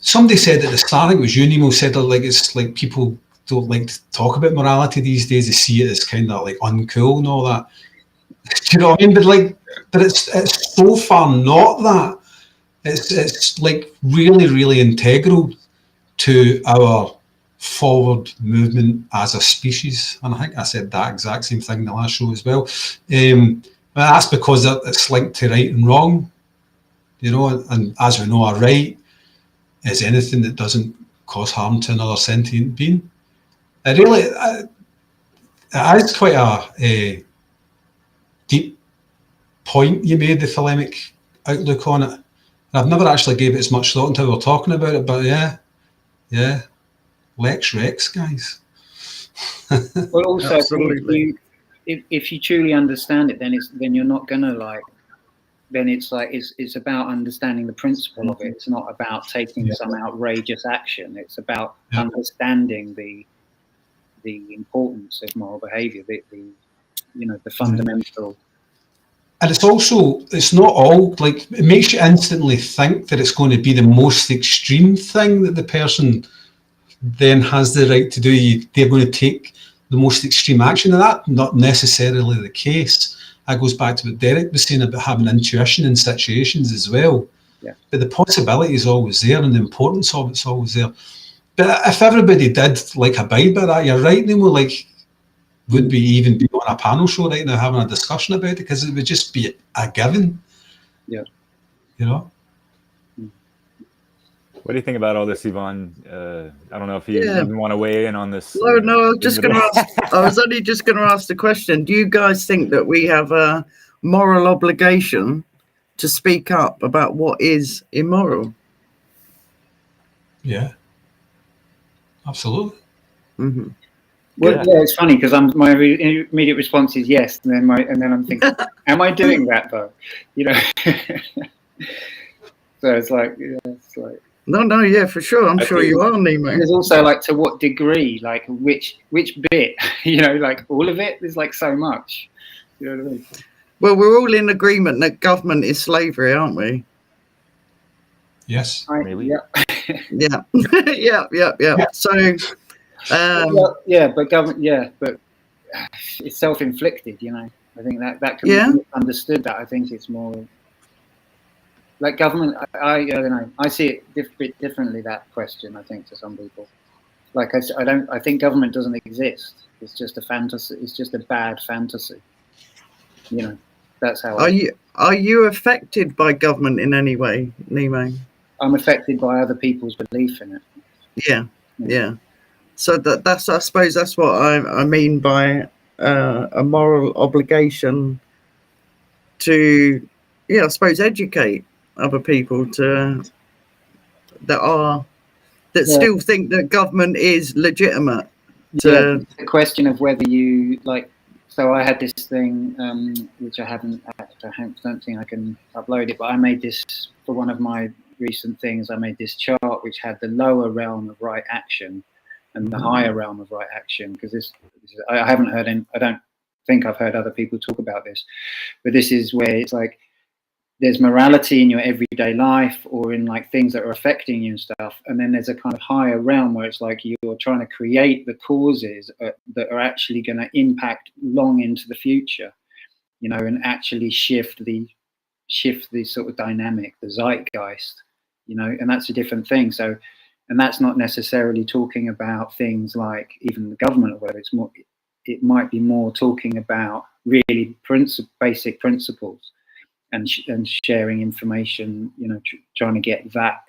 somebody said at the start, I think it was you, Nemo, said that, like, it's like people don't like to talk about morality these days. They see it as kind of like uncool and all that. Do you know what I mean? But it's so far not that. It's like really, really integral to our forward movement as a species. And I think I said that exact same thing in the last show as well. But that's because it's linked to right and wrong, you know, and as we know, a right is anything that doesn't cause harm to another sentient being. It really it is quite a deep point you made, the thelemic outlook on it. I've never actually gave it as much thought until we were talking about it, but yeah, Lex Rex, guys. Well, also, Absolutely. if you truly understand it, then you're not gonna like. Then it's like it's about understanding the principle of it. It's not about taking some outrageous action. It's about understanding the importance of moral behaviour, the fundamental. And it's not all, like, it makes you instantly think that it's going to be the most extreme thing that the person then has the right to do. They're going to take the most extreme action, and that's not necessarily the case. That goes back to what Derek was saying about having intuition in situations as well. Yeah. But the possibility is always there, and the importance of it's always there. But if everybody did like abide by that, you're right, Nemo, like, would we even be on a panel show right now having a discussion about it? Because it would just be a given. Yeah. You know? What do you think about all this, Yvonne? I don't know if you even want to weigh in on this. No, I was just going to ask. I was only just going to ask the question. Do you guys think that we have a moral obligation to speak up about what is immoral? Yeah. Absolutely. Mm-hmm. Well, yeah, it's funny because my immediate response is yes, and then I'm thinking, am I doing that though? You know. So it's like. No, yeah, for sure. I'm sure you are, Nemo. There's also, like, to what degree, like which bit, you know, like all of it. There's like so much. You know what I mean? Well, we're all in agreement that government is slavery, aren't we? Yes. Maybe. Yeah. Yeah. So, but government, but it's self-inflicted. You know, I think that can be understood. That I think it's more. Like government, I don't know. I see it a bit differently, that question, I think, to some people. Like I think government doesn't exist. It's just a fantasy. It's just a bad fantasy. You know, that's how. Are you affected by government in any way, Nemo? I'm affected by other people's belief in it. Yeah. So that's I suppose that's what I mean by a moral obligation to, I suppose, educate other people that still think that government is legitimate. The question of whether you like. So I had this thing which I don't think I can upload it, but I made this for one of my recent things. I made this chart which had the lower realm of right action and the higher realm of right action, because I haven't heard any. I don't think I've heard other people talk about this, but this is where it's like there's morality in your everyday life or in like things that are affecting you and stuff, and then there's a kind of higher realm where it's like you're trying to create the causes that are actually going to impact long into the future, you know, and actually shift the sort of dynamic, the zeitgeist, you know, and that's a different thing. So, and that's not necessarily talking about things like even the government or whatever. It's more, it might be more talking about really basic principles. And sharing information, you know, trying to get that,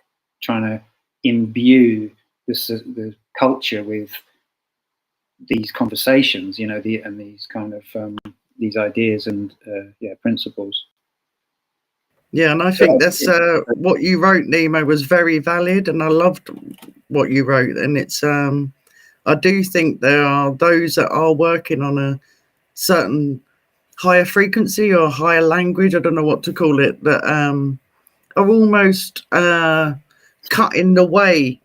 trying to imbue the culture with these conversations, you know, and these kind of these ideas and principles. Yeah, and I think that's what you wrote, Nemo, was very valid, and I loved what you wrote. And it's I do think there are those that are working on a certain higher frequency or higher language, I don't know what to call it, that are almost cutting the way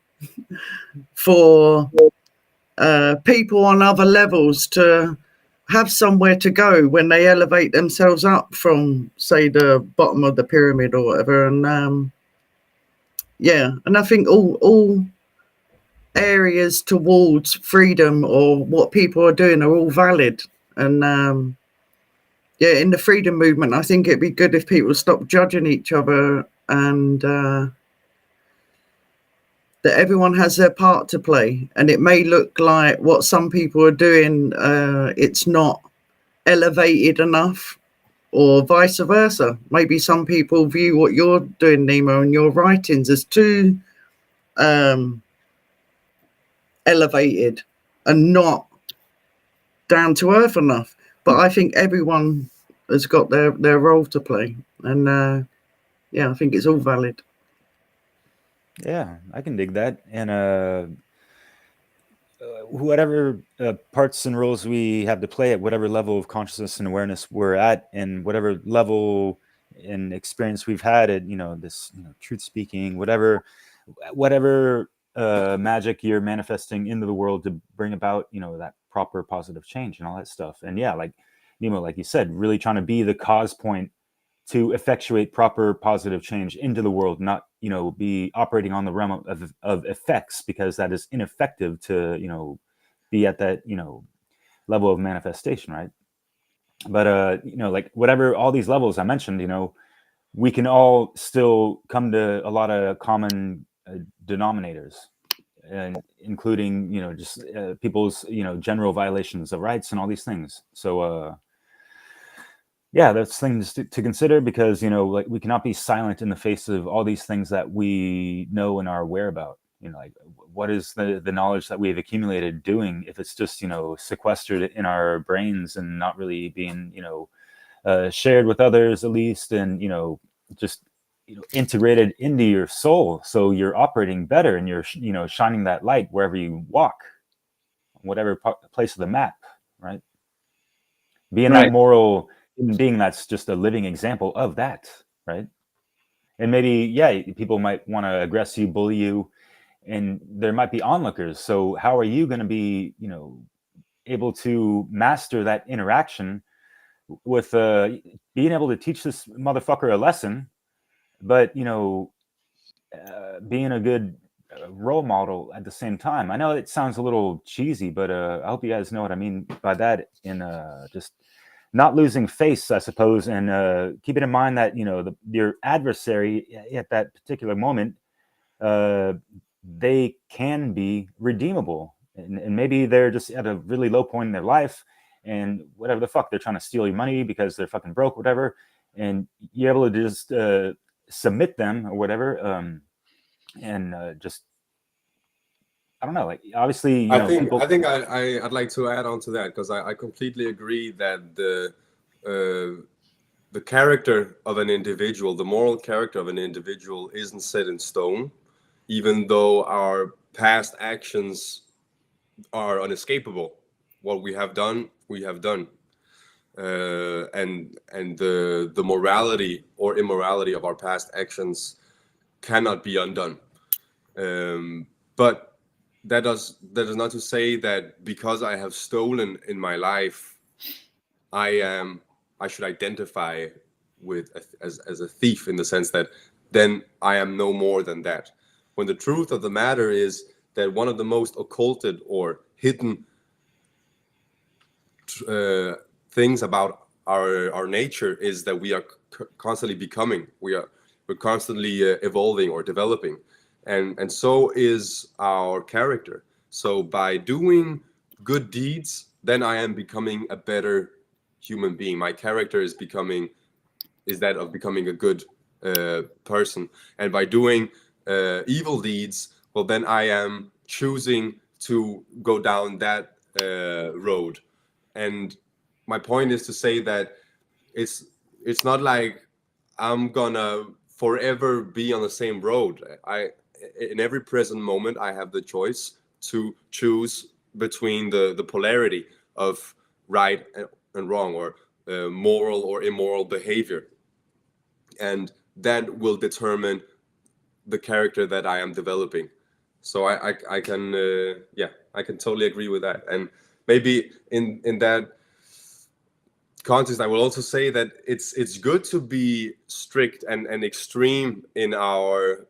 for people on other levels to have somewhere to go when they elevate themselves up from, say, the bottom of the pyramid or whatever. And yeah, and I think all areas towards freedom or what people are doing are all valid. And yeah, in the freedom movement, I think it'd be good if people stop judging each other and that everyone has their part to play. And it may look like what some people are doing, it's not elevated enough, or vice versa. Maybe some people view what you're doing, Nemo, and your writings as too elevated and not down to earth enough. But I think everyone has got their role to play, and yeah, I think it's all valid. Yeah, I can dig that. And whatever parts and roles we have to play at whatever level of consciousness and awareness we're at, and whatever level and experience we've had at, you know, this, you know, truth speaking, whatever magic you're manifesting into the world to bring about, you know, that proper positive change and all that stuff. And yeah, like Nemo, like you said, really trying to be the cause point to effectuate proper positive change into the world, not, you know, be operating on the realm of effects, because that is ineffective to, you know, be at that, you know, level of manifestation, right? But you know, like whatever all these levels I mentioned, you know, we can all still come to a lot of common denominators, and including, you know, just people's, you know, general violations of rights and all these things. So yeah, that's things to consider, because, you know, like we cannot be silent in the face of all these things that we know and are aware about. You know, like what is the knowledge that we've accumulated doing if it's just, you know, sequestered in our brains and not really being, you know, shared with others at least, and, you know, just, you know, integrated into your soul, so you're operating better and you're, you know, shining that light wherever you walk, whatever place of the map, right? Being Right. that moral being that's just a living example of that, right? And maybe, yeah, people might want to aggress you, bully you, and there might be onlookers. So how are you going to be, you know, able to master that interaction with being able to teach this motherfucker a lesson, but, you know, being a good role model at the same time? I know it sounds a little cheesy, but I hope you guys know what I mean by that. In just not losing face, I suppose, and keeping in mind that, you know, your adversary at that particular moment, they can be redeemable, and maybe they're just at a really low point in their life, and whatever the fuck, they're trying to steal your money because they're fucking broke, whatever, and you're able to just submit them or whatever, and just, I don't know, like, obviously, you know, people... I think I'd like to add on to that, because I completely agree that the character of an individual, the moral character of an individual, isn't set in stone, even though our past actions are unescapable. What we have done, we have done, and the morality or immorality of our past actions cannot be undone. But that is not to say that because I have stolen in my life, I should identify with as a thief, in the sense that then I am no more than that. When the truth of the matter is that one of the most occulted or hidden things about our nature is that we are constantly becoming. We're constantly evolving or developing, and so is our character. So by doing good deeds, then I am becoming a better human being. My character is that of becoming a good person, and by doing evil deeds, well, then I am choosing to go down that road. And my point is to say that it's not like I'm gonna forever be on the same road. In every present moment, I have the choice to choose between the polarity of right and wrong, or moral or immoral behavior, and that will determine the character that I am developing. So I can I can totally agree with that. And maybe in that context, I will also say that it's good to be strict and extreme in our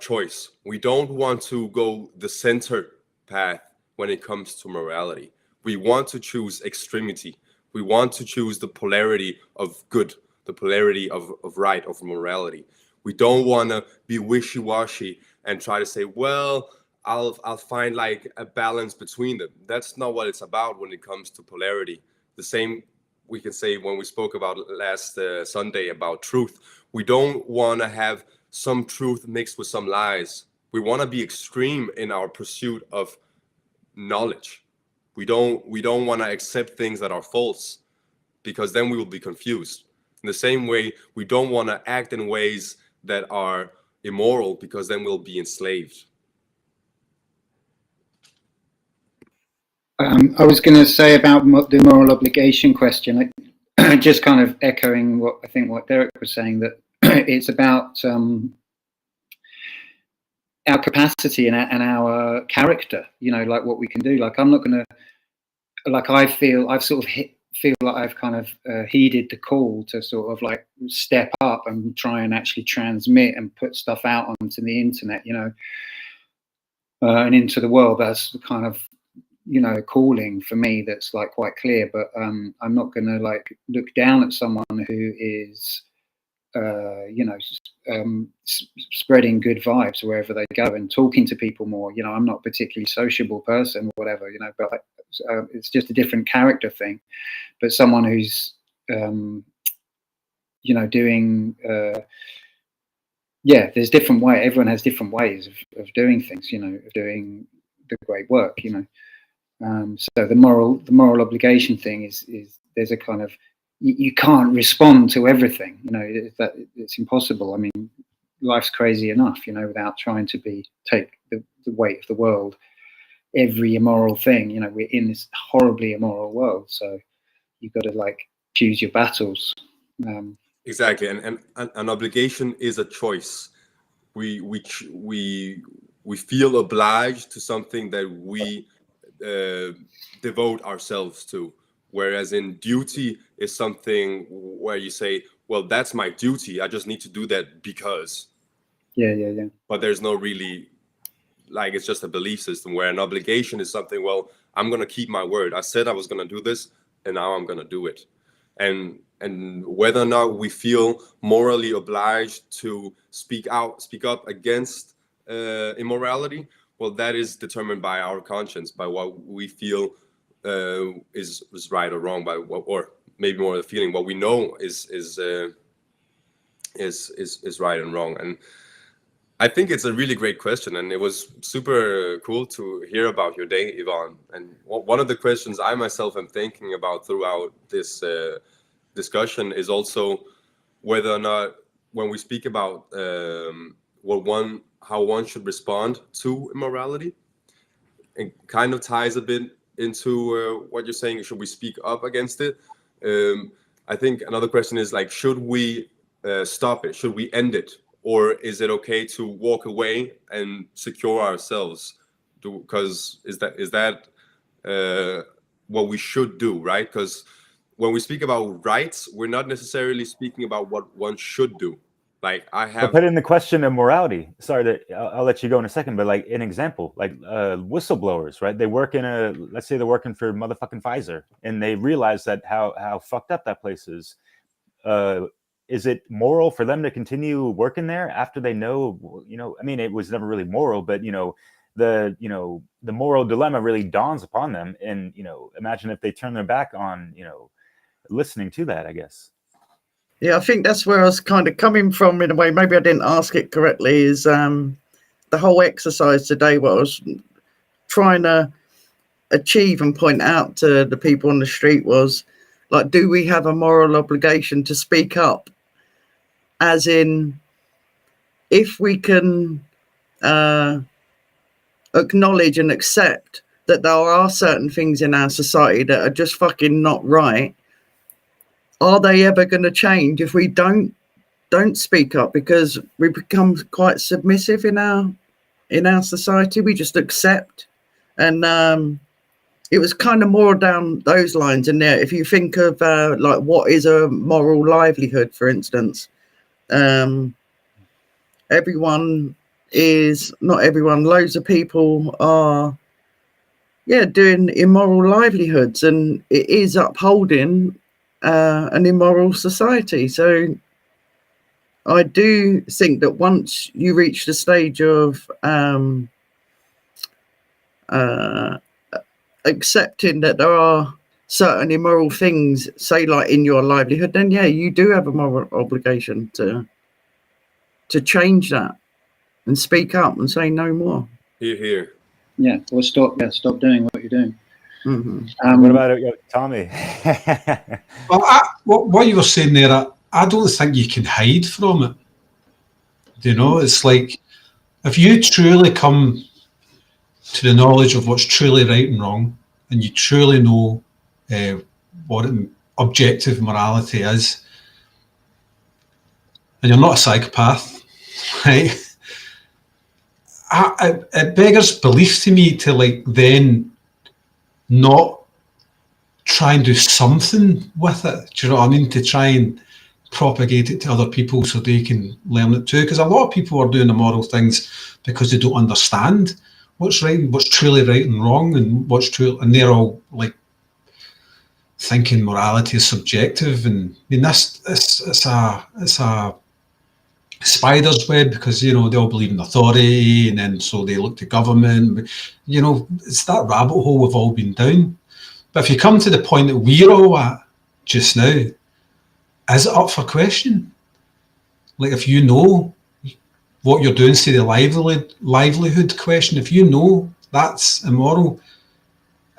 choice. We don't want to go the center path when it comes to morality. We want to choose extremity. We want to choose the polarity of good, the polarity of right, of morality. We don't want to be wishy-washy and try to say, well, I'll find like a balance between them. That's not what it's about when it comes to polarity. The same we can say when we spoke about last Sunday about truth. We don't want to have some truth mixed with some lies. We want to be extreme in our pursuit of knowledge. We don't want to accept things that are false, because then we will be confused. In the same way, we don't want to act in ways that are immoral, because then we'll be enslaved. I was going to say about the moral obligation question, just kind of echoing what Derek was saying, that it's about our capacity and our character, like what we can do. Like I'm not going to, like I've sort of feel like I've kind of heeded the call to sort of like step up and try and actually transmit and put stuff out onto the internet, and into the world. That's the kind of calling for me that's like quite clear. But I'm not going to like look down at someone who is spreading good vibes wherever they go and talking to people more. I'm not a particularly sociable person, or whatever, but it's just a different character thing. But someone who's doing there's different way. Everyone has different ways of doing things, of doing the great work, so the moral obligation thing is there's a kind of, you can't respond to everything, that it's impossible. I mean, life's crazy enough, without trying to take the weight of the world, every immoral thing. We're in this horribly immoral world, so you've got to like choose your battles. Exactly, and an obligation is a choice. We feel obliged to something that we devote ourselves to, whereas in duty is something where you say, well, that's my duty, I just need to do that because. Yeah. But there's no really, like, it's just a belief system, where an obligation is something, well, I'm going to keep my word. I said I was going to do this, and now I'm going to do it. And whether or not we feel morally obliged to speak up against immorality, well, that is determined by our conscience, by what we feel is right or wrong, by what, or maybe more the feeling, what we know is right and wrong. And I think it's a really great question, and it was super cool to hear about your day, Yvonne. And one of the questions I myself am thinking about throughout this discussion is also whether or not, when we speak about how one should respond to immorality, it kind of ties a bit into what you're saying. Should we speak up against it? I think another question is like, should we stop it? Should we end it? Or is it okay to walk away and secure ourselves? Because is that what we should do, right? Because when we speak about rights, we're not necessarily speaking about what one should do. Like I But have, put in the question of morality. Sorry, I'll let you go in a second. But like an example, like whistleblowers, right? They work in a, let's say they're working for motherfucking Pfizer, and they realize that how fucked up that place is. Is it moral for them to continue working there after they know? You know, I mean, it was never really moral, but the moral dilemma really dawns upon them, and imagine if they turn their back on listening to that, I guess. Yeah, I think that's where I was kind of coming from in a way. Maybe I didn't ask it correctly. Is the whole exercise today, what I was trying to achieve and point out to the people on the street was, like, do we have a moral obligation to speak up? As in, if we can acknowledge and accept that there are certain things in our society that are just fucking not right, are they ever going to change if we don't speak up? Because we become quite submissive in our society. We just accept, and it was kind of more down those lines. And there, if you think of like what is a moral livelihood, for instance, everyone is not everyone. Loads of people are, doing immoral livelihoods, and it is upholding an immoral society. So I do think that once you reach the stage of accepting that there are certain immoral things, say like in your livelihood, then you do have a moral obligation to change that and speak up and say no more. Here. Yeah, or stop doing what you're doing. Mm-hmm. What about Tommy? Well, what you were saying there, I don't think you can hide from it. It's like, if you truly come to the knowledge of what's truly right and wrong, and you truly know what objective morality is, and you're not a psychopath, right? It beggars belief to me to then not try and do something with it. Do you know what I mean? To try and propagate it to other people so they can learn it too. Because a lot of people are doing immoral things because they don't understand what's right, what's truly right and wrong, and what's true. And they're all like thinking morality is subjective. And I mean, it's a spider's web, because they all believe in authority, and then so they look to government. It's that rabbit hole we've all been down. But if you come to the point that we're all at just now, is it up for question? Like, if you know what you're doing, say the livelihood question, if you know that's immoral,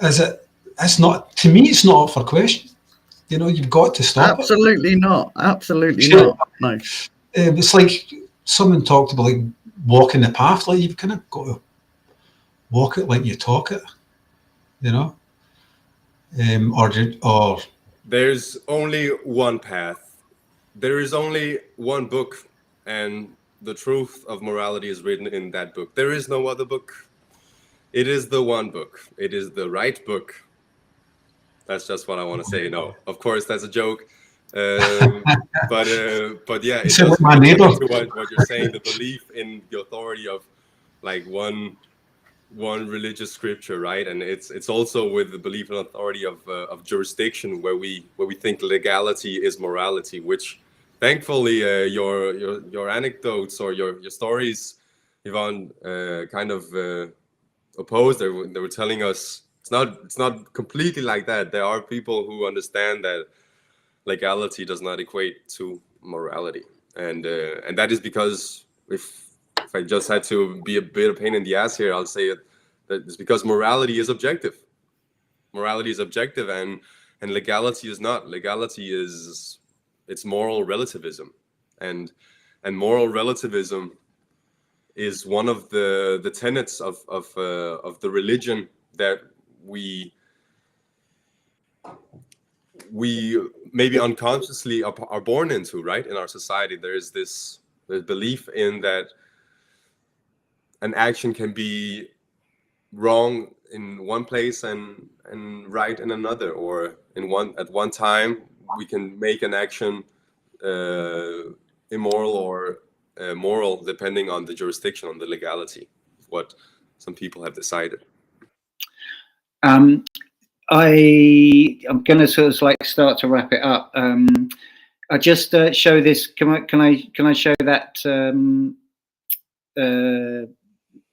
is it? It's not. To me, it's not up for question. You've got to stop Absolutely it. not. Absolutely not. No. It's like someone talked about, like, walking the path. Like, you've kind of got to walk it like you talk it, or There's only one path. There is only one book, and the truth of morality is written in that book. There is no other book. It is the one book. It is the right book. That's just what I want to say. No, of course, that's a joke. But yeah, it does my neighbor. to what you're saying, the belief in the authority of like one religious scripture, right? And it's also with the belief in authority of jurisdiction, where we think legality is morality, which thankfully your anecdotes or your stories, Yvonne, kind of opposed. They were telling us it's not completely like that. There are people who understand that legality does not equate to morality, and that is because if I just had to be a bit of pain in the ass here, I'll say it, that it's because morality is objective. Morality is objective, and legality is not. Legality it's moral relativism, and moral relativism is one of the tenets of the religion that we maybe unconsciously are born into, right? In our society, there's belief in that an action can be wrong in one place and right in another, or at one time we can make an action immoral or moral, depending on the jurisdiction, on the legality of what some people have decided. I'm going to sort of like start to wrap it up. I just show this. Can I show that link?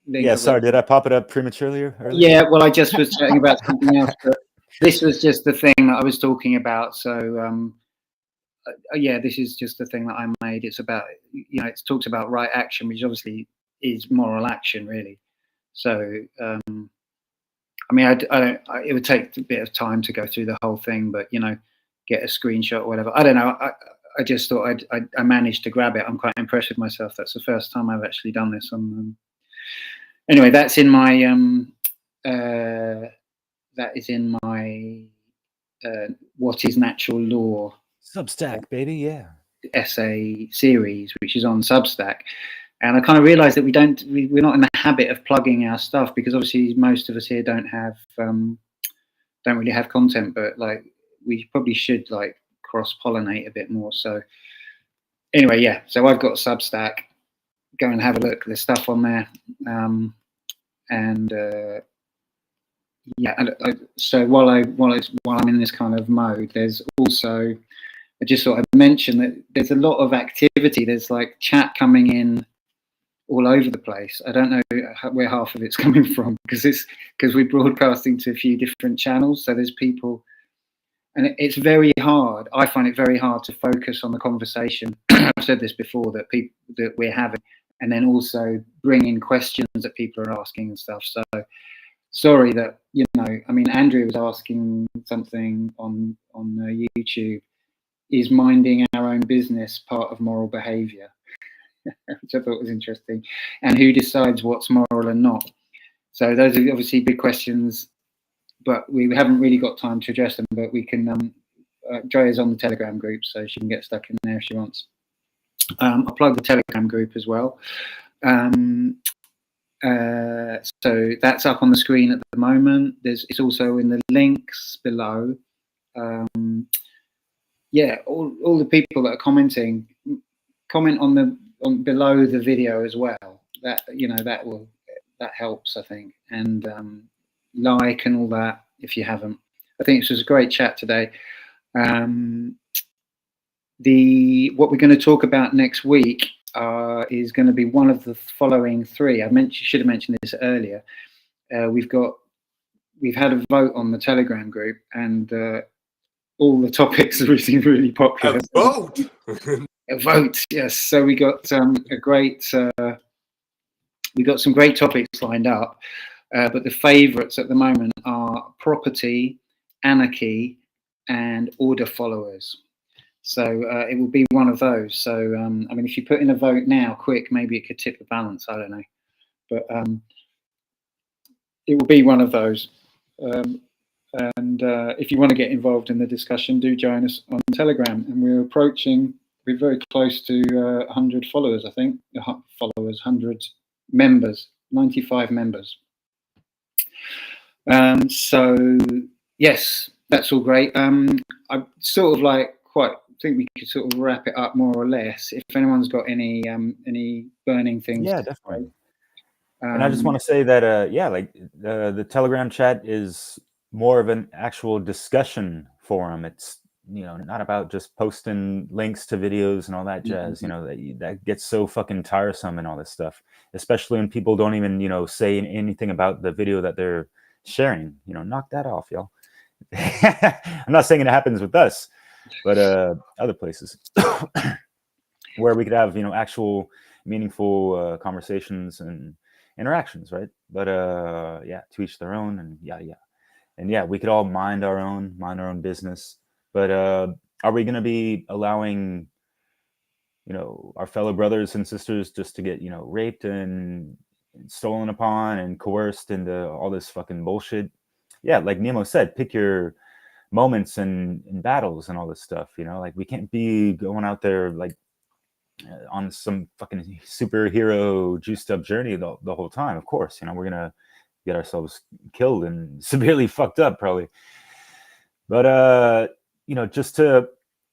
Yeah, sorry, did I pop it up prematurely earlier? Yeah, well, I just was chatting about something else, but this was just the thing that I was talking about. So yeah, this is just the thing that I made. It's about, you know, it talks about right action, which obviously is moral action, really. So I mean, it would take a bit of time to go through the whole thing, but, you know, get a screenshot or whatever. I don't know. I just thought I managed to grab it. I'm quite impressed with myself. That's the first time I've actually done this. Anyway, that's in my that is in my What is Natural Law Substack, baby, yeah. essay series, which is on Substack. And I kind of realized that we're not in the habit of plugging our stuff, because obviously most of us here don't really have content, but like we probably should like cross-pollinate a bit more. So anyway, yeah, so I've got Substack. Go and have a look. There's stuff on there. Yeah, so while I'm in this kind of mode, there's also, I just thought I'd mention that there's a lot of activity. There's like chat coming in all over the place. I don't know where half of it's coming from, because we're broadcasting to a few different channels. So there's people, and it's very hard. I find it very hard to focus on the conversation. I've said this before, that we're having, and then also bring in questions that people are asking and stuff. So sorry that, you know, I mean, Andrew was asking something on YouTube. Is minding our own business part of moral behaviour? Which I thought was interesting. And who decides what's moral and not? So those are obviously big questions, but we haven't really got time to address them. But we can. Joy is on the Telegram group, so she can get stuck in there if she wants. I'll plug the Telegram group as well. So that's up on the screen at the moment. It's also in the links below. Yeah, all the people that are commenting, comment on below the video as well. That, you know, that helps, I think, and like and all that if you haven't. I think this was a great chat today. What we're going to talk about next week is going to be one of the following three. Should have mentioned this earlier. We've had a vote on the Telegram group, and all the topics are really popular. A vote. A vote, yes. So we got some great topics lined up, but the favourites at the moment are property, anarchy, and order followers. So it will be one of those. So I mean, if you put in a vote now, quick, maybe it could tip the balance. I don't know, but it will be one of those. And if you want to get involved in the discussion, do join us on Telegram. And we're very close to 100 followers, I think. 100 members, 95 members. So yes, that's all great. I sort of like think we could sort of wrap it up more or less. If anyone's got any burning things. Yeah, definitely. And I just want to say that, yeah, like the Telegram chat is more of an actual discussion forum. It's, you know, not about just posting links to videos and all that jazz. You know, that gets so fucking tiresome and all this stuff, especially when people don't even, you know, say anything about the video that they're sharing. You know, knock that off, y'all. I'm not saying it happens with us, but other places where we could have, you know, actual meaningful conversations and interactions, right? But yeah, to each their own, and yeah, we could all mind our own business. But are we going to be allowing, you know, our fellow brothers and sisters just to get, you know, raped and stolen upon and coerced into all this fucking bullshit? Yeah, like Nemo said, pick your moments and battles and all this stuff, you know, like we can't be going out there like on some fucking superhero juiced up journey the whole time. Of course, you know, we're gonna get ourselves killed and severely fucked up probably. But you know, just to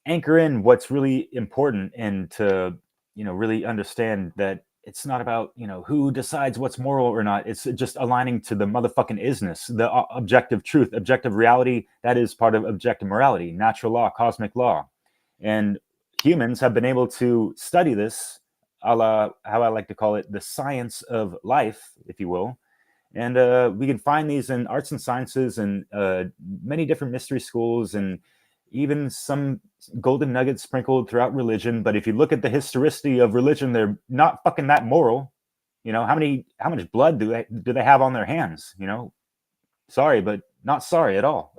anchor in what's really important and to, you know, really understand that it's not about, you know, who decides what's moral or not. It's just aligning to the motherfucking isness, the objective truth, objective reality. That is part of objective morality, natural law, cosmic law. And humans have been able to study this, a la, how I like to call it, the science of life, if you will. And we can find these in arts and sciences and many different mystery schools, and even some golden nuggets sprinkled throughout religion. But if you look at the historicity of religion, they're not fucking that moral. You know, how much blood do they have on their hands? You know, sorry, but not sorry at all.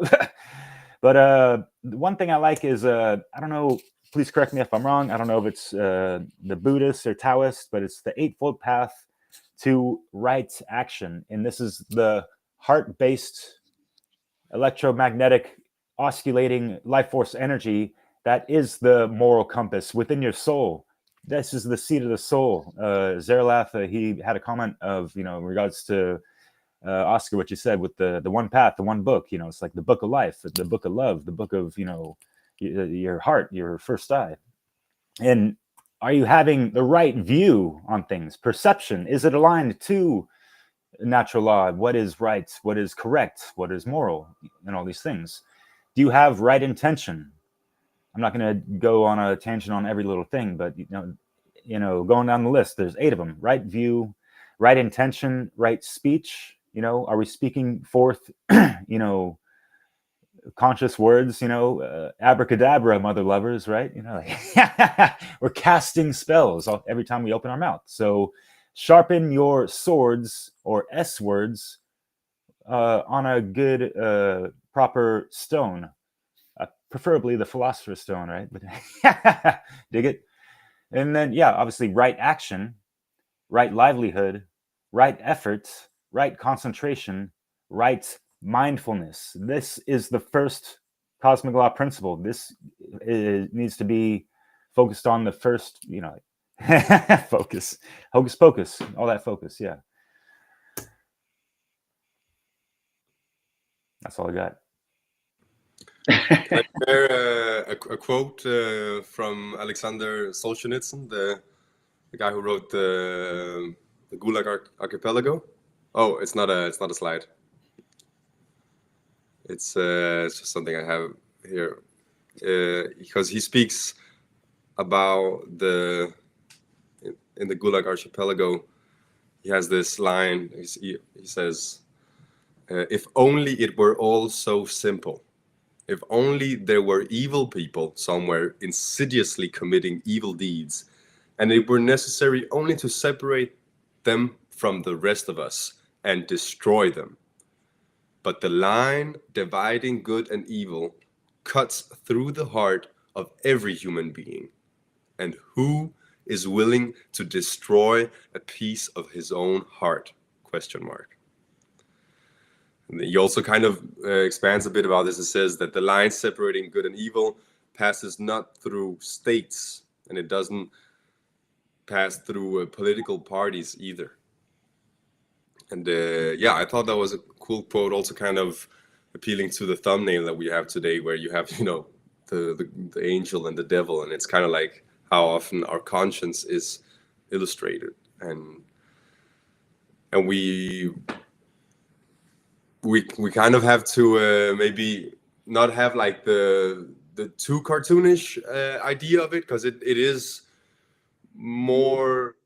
But one thing I like is I don't know, please correct me if I'm wrong. I don't know if it's the Buddhist or Taoist, but it's the Eightfold Path to right action. And this is the heart-based electromagnetic oscillating life force energy that is the moral compass within your soul. This is the seat of the soul. Zerlath, he had a comment of, you know, in regards to Oscar, what you said with the one path, the one book, you know, it's like the book of life, the book of love, the book of, you know, your heart, your first eye. And are you having the right view on things? Perception, is it aligned to natural law? What is right? What is correct? What is moral? And all these things. Do you have right intention? I'm not going to go on a tangent on every little thing, but you know, going down the list, there's 8 of them. Right view, right intention, right speech. You know, are we speaking forth, you know, conscious words, you know, abracadabra, mother lovers, right? You know, we're casting spells every time we open our mouth. So sharpen your swords or S words on a good, proper stone, preferably the philosopher's stone, right? But dig it. And then, yeah, obviously right action, right livelihood, right effort, right concentration, right mindfulness. This is the first cosmic law principle. This needs to be focused on the first, you know, focus, hocus pocus, all that focus. Yeah. That's all I got. Can I share a quote from Alexander Solzhenitsyn, the guy who wrote the Gulag Archipelago? Oh, it's not a slide. It's just something I have here because he speaks about in the Gulag Archipelago. He has this line. He says, "If only it were all so simple. If only there were evil people somewhere insidiously committing evil deeds, and it were necessary only to separate them from the rest of us and destroy them. But the line dividing good and evil cuts through the heart of every human being. And who is willing to destroy a piece of his own heart? Question mark." And he also kind of expands a bit about this. It says that the line separating good and evil passes not through states, and it doesn't pass through political parties either. And yeah, I thought that was a cool quote, also kind of appealing to the thumbnail that we have today, where you have, you know, the angel and the devil, and it's kind of like how often our conscience is illustrated, and we kind of have to maybe not have like the too cartoonish idea of it, because it is more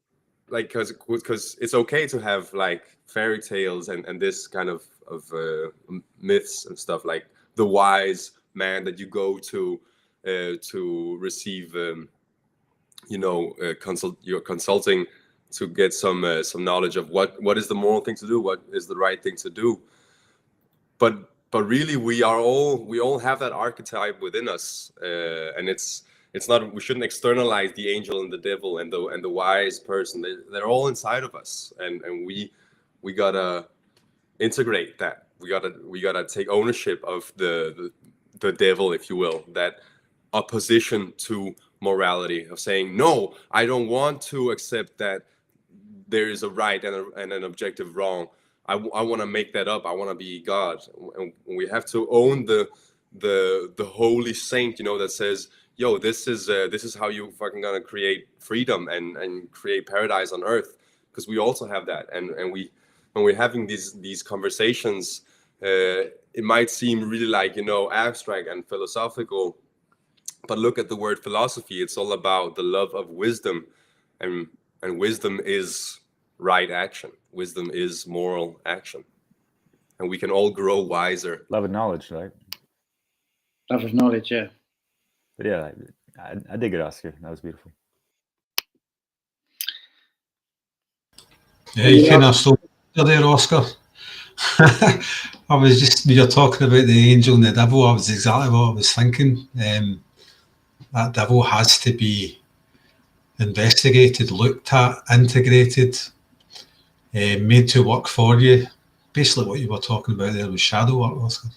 like, because it's okay to have like fairy tales and this kind of myths and stuff, like the wise man that you go to receive you know, you're consulting to get some knowledge of what is the moral thing to do, what is the right thing to do. But really, we all have that archetype within us, and it's not, we shouldn't externalize the angel and the devil and the wise person. They're all inside of us, and we gotta integrate that. We gotta take ownership of the devil, if you will, that opposition to morality, of saying, no, I don't want to accept that there is a right and an objective wrong. I want to make that up. I want to be God. And we have to own the holy saint, you know, that says, yo, this is how you fucking gonna create freedom and create paradise on earth, because we also have that. And when we're having these conversations, it might seem really like, you know, abstract and philosophical, but look at the word philosophy. It's all about the love of wisdom, and wisdom is right action. Wisdom is moral action, and we can all grow wiser. Love and knowledge, right? Love of knowledge, yeah. But yeah, I dig it, Oscar. That was beautiful. Yeah, you kind of stole there, Oscar. I was just, when you're talking about the angel and the devil, I was exactly what I was thinking. That devil has to be investigated, looked at, integrated, made to work for you. Basically what you were talking about there was shadow work, Oscar.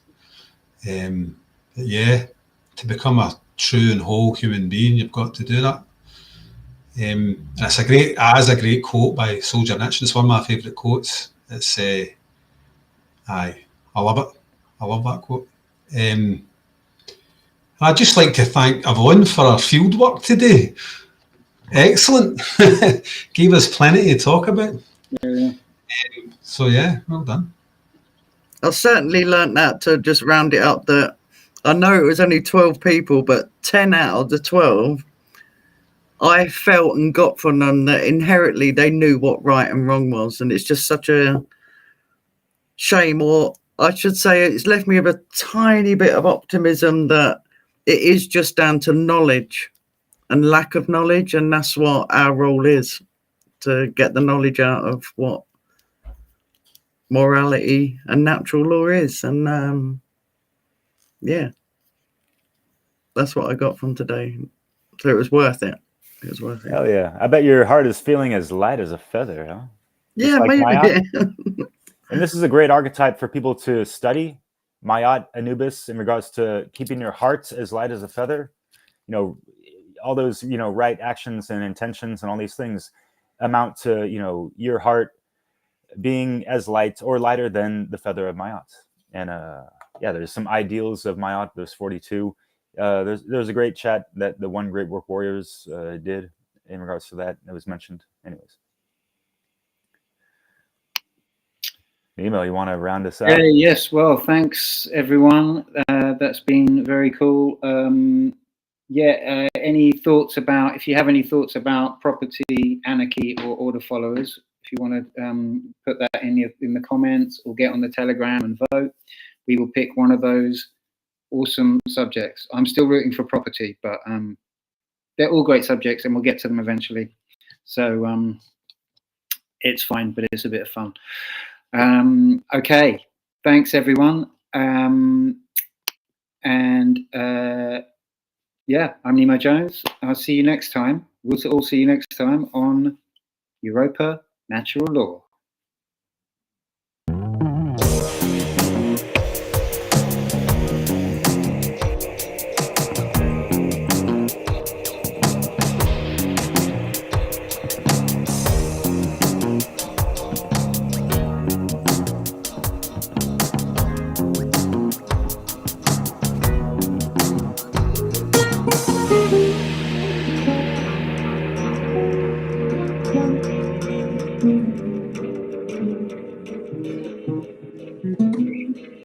But yeah, to become a true and whole human being, you've got to do that. And it's a great quote by Soldier Nitch. It's one of my favourite quotes. It's I love it. I love that quote. I'd just like to thank Yvonne for our field work today. Excellent. Gave us plenty to talk about. Yeah. So yeah, well done. I certainly learnt that, to just round it up, that I know it was only 12 people, but 10 out of the 12, I felt and got from them that inherently they knew what right and wrong was. And it's just such a shame, or I should say it's left me with a tiny bit of optimism that it is just down to knowledge and lack of knowledge. And that's what our role is, to get the knowledge out of what morality and natural law is. And yeah, that's what I got from today. So it was worth it. It was worth it. Hell yeah. I bet your heart is feeling as light as a feather, huh? Yeah, like maybe. And this is a great archetype for people to study. Mayat, Anubis, in regards to keeping your heart as light as a feather. You know, all those, you know, right actions and intentions and all these things amount to, you know, your heart being as light or lighter than the feather of Mayat. And yeah, there's some ideals of Mayat. There's 42. There's a great chat that the One Great Work Warriors did in regards to that. It was mentioned. Anyways. Nemo, you want to round us out? Yes, well, thanks everyone. That's been very cool. Any thoughts about, if you have any thoughts about property, anarchy, or order followers, if you want to put that in the comments or get on the Telegram and vote, we will pick one of those awesome subjects. I'm still rooting for property, but they're all great subjects and we'll get to them eventually. So it's fine, but it's a bit of fun. Okay, thanks everyone. Yeah, I'm Nemo Jones. I'll see you next time. We'll all see you next time on Europa Natural Law.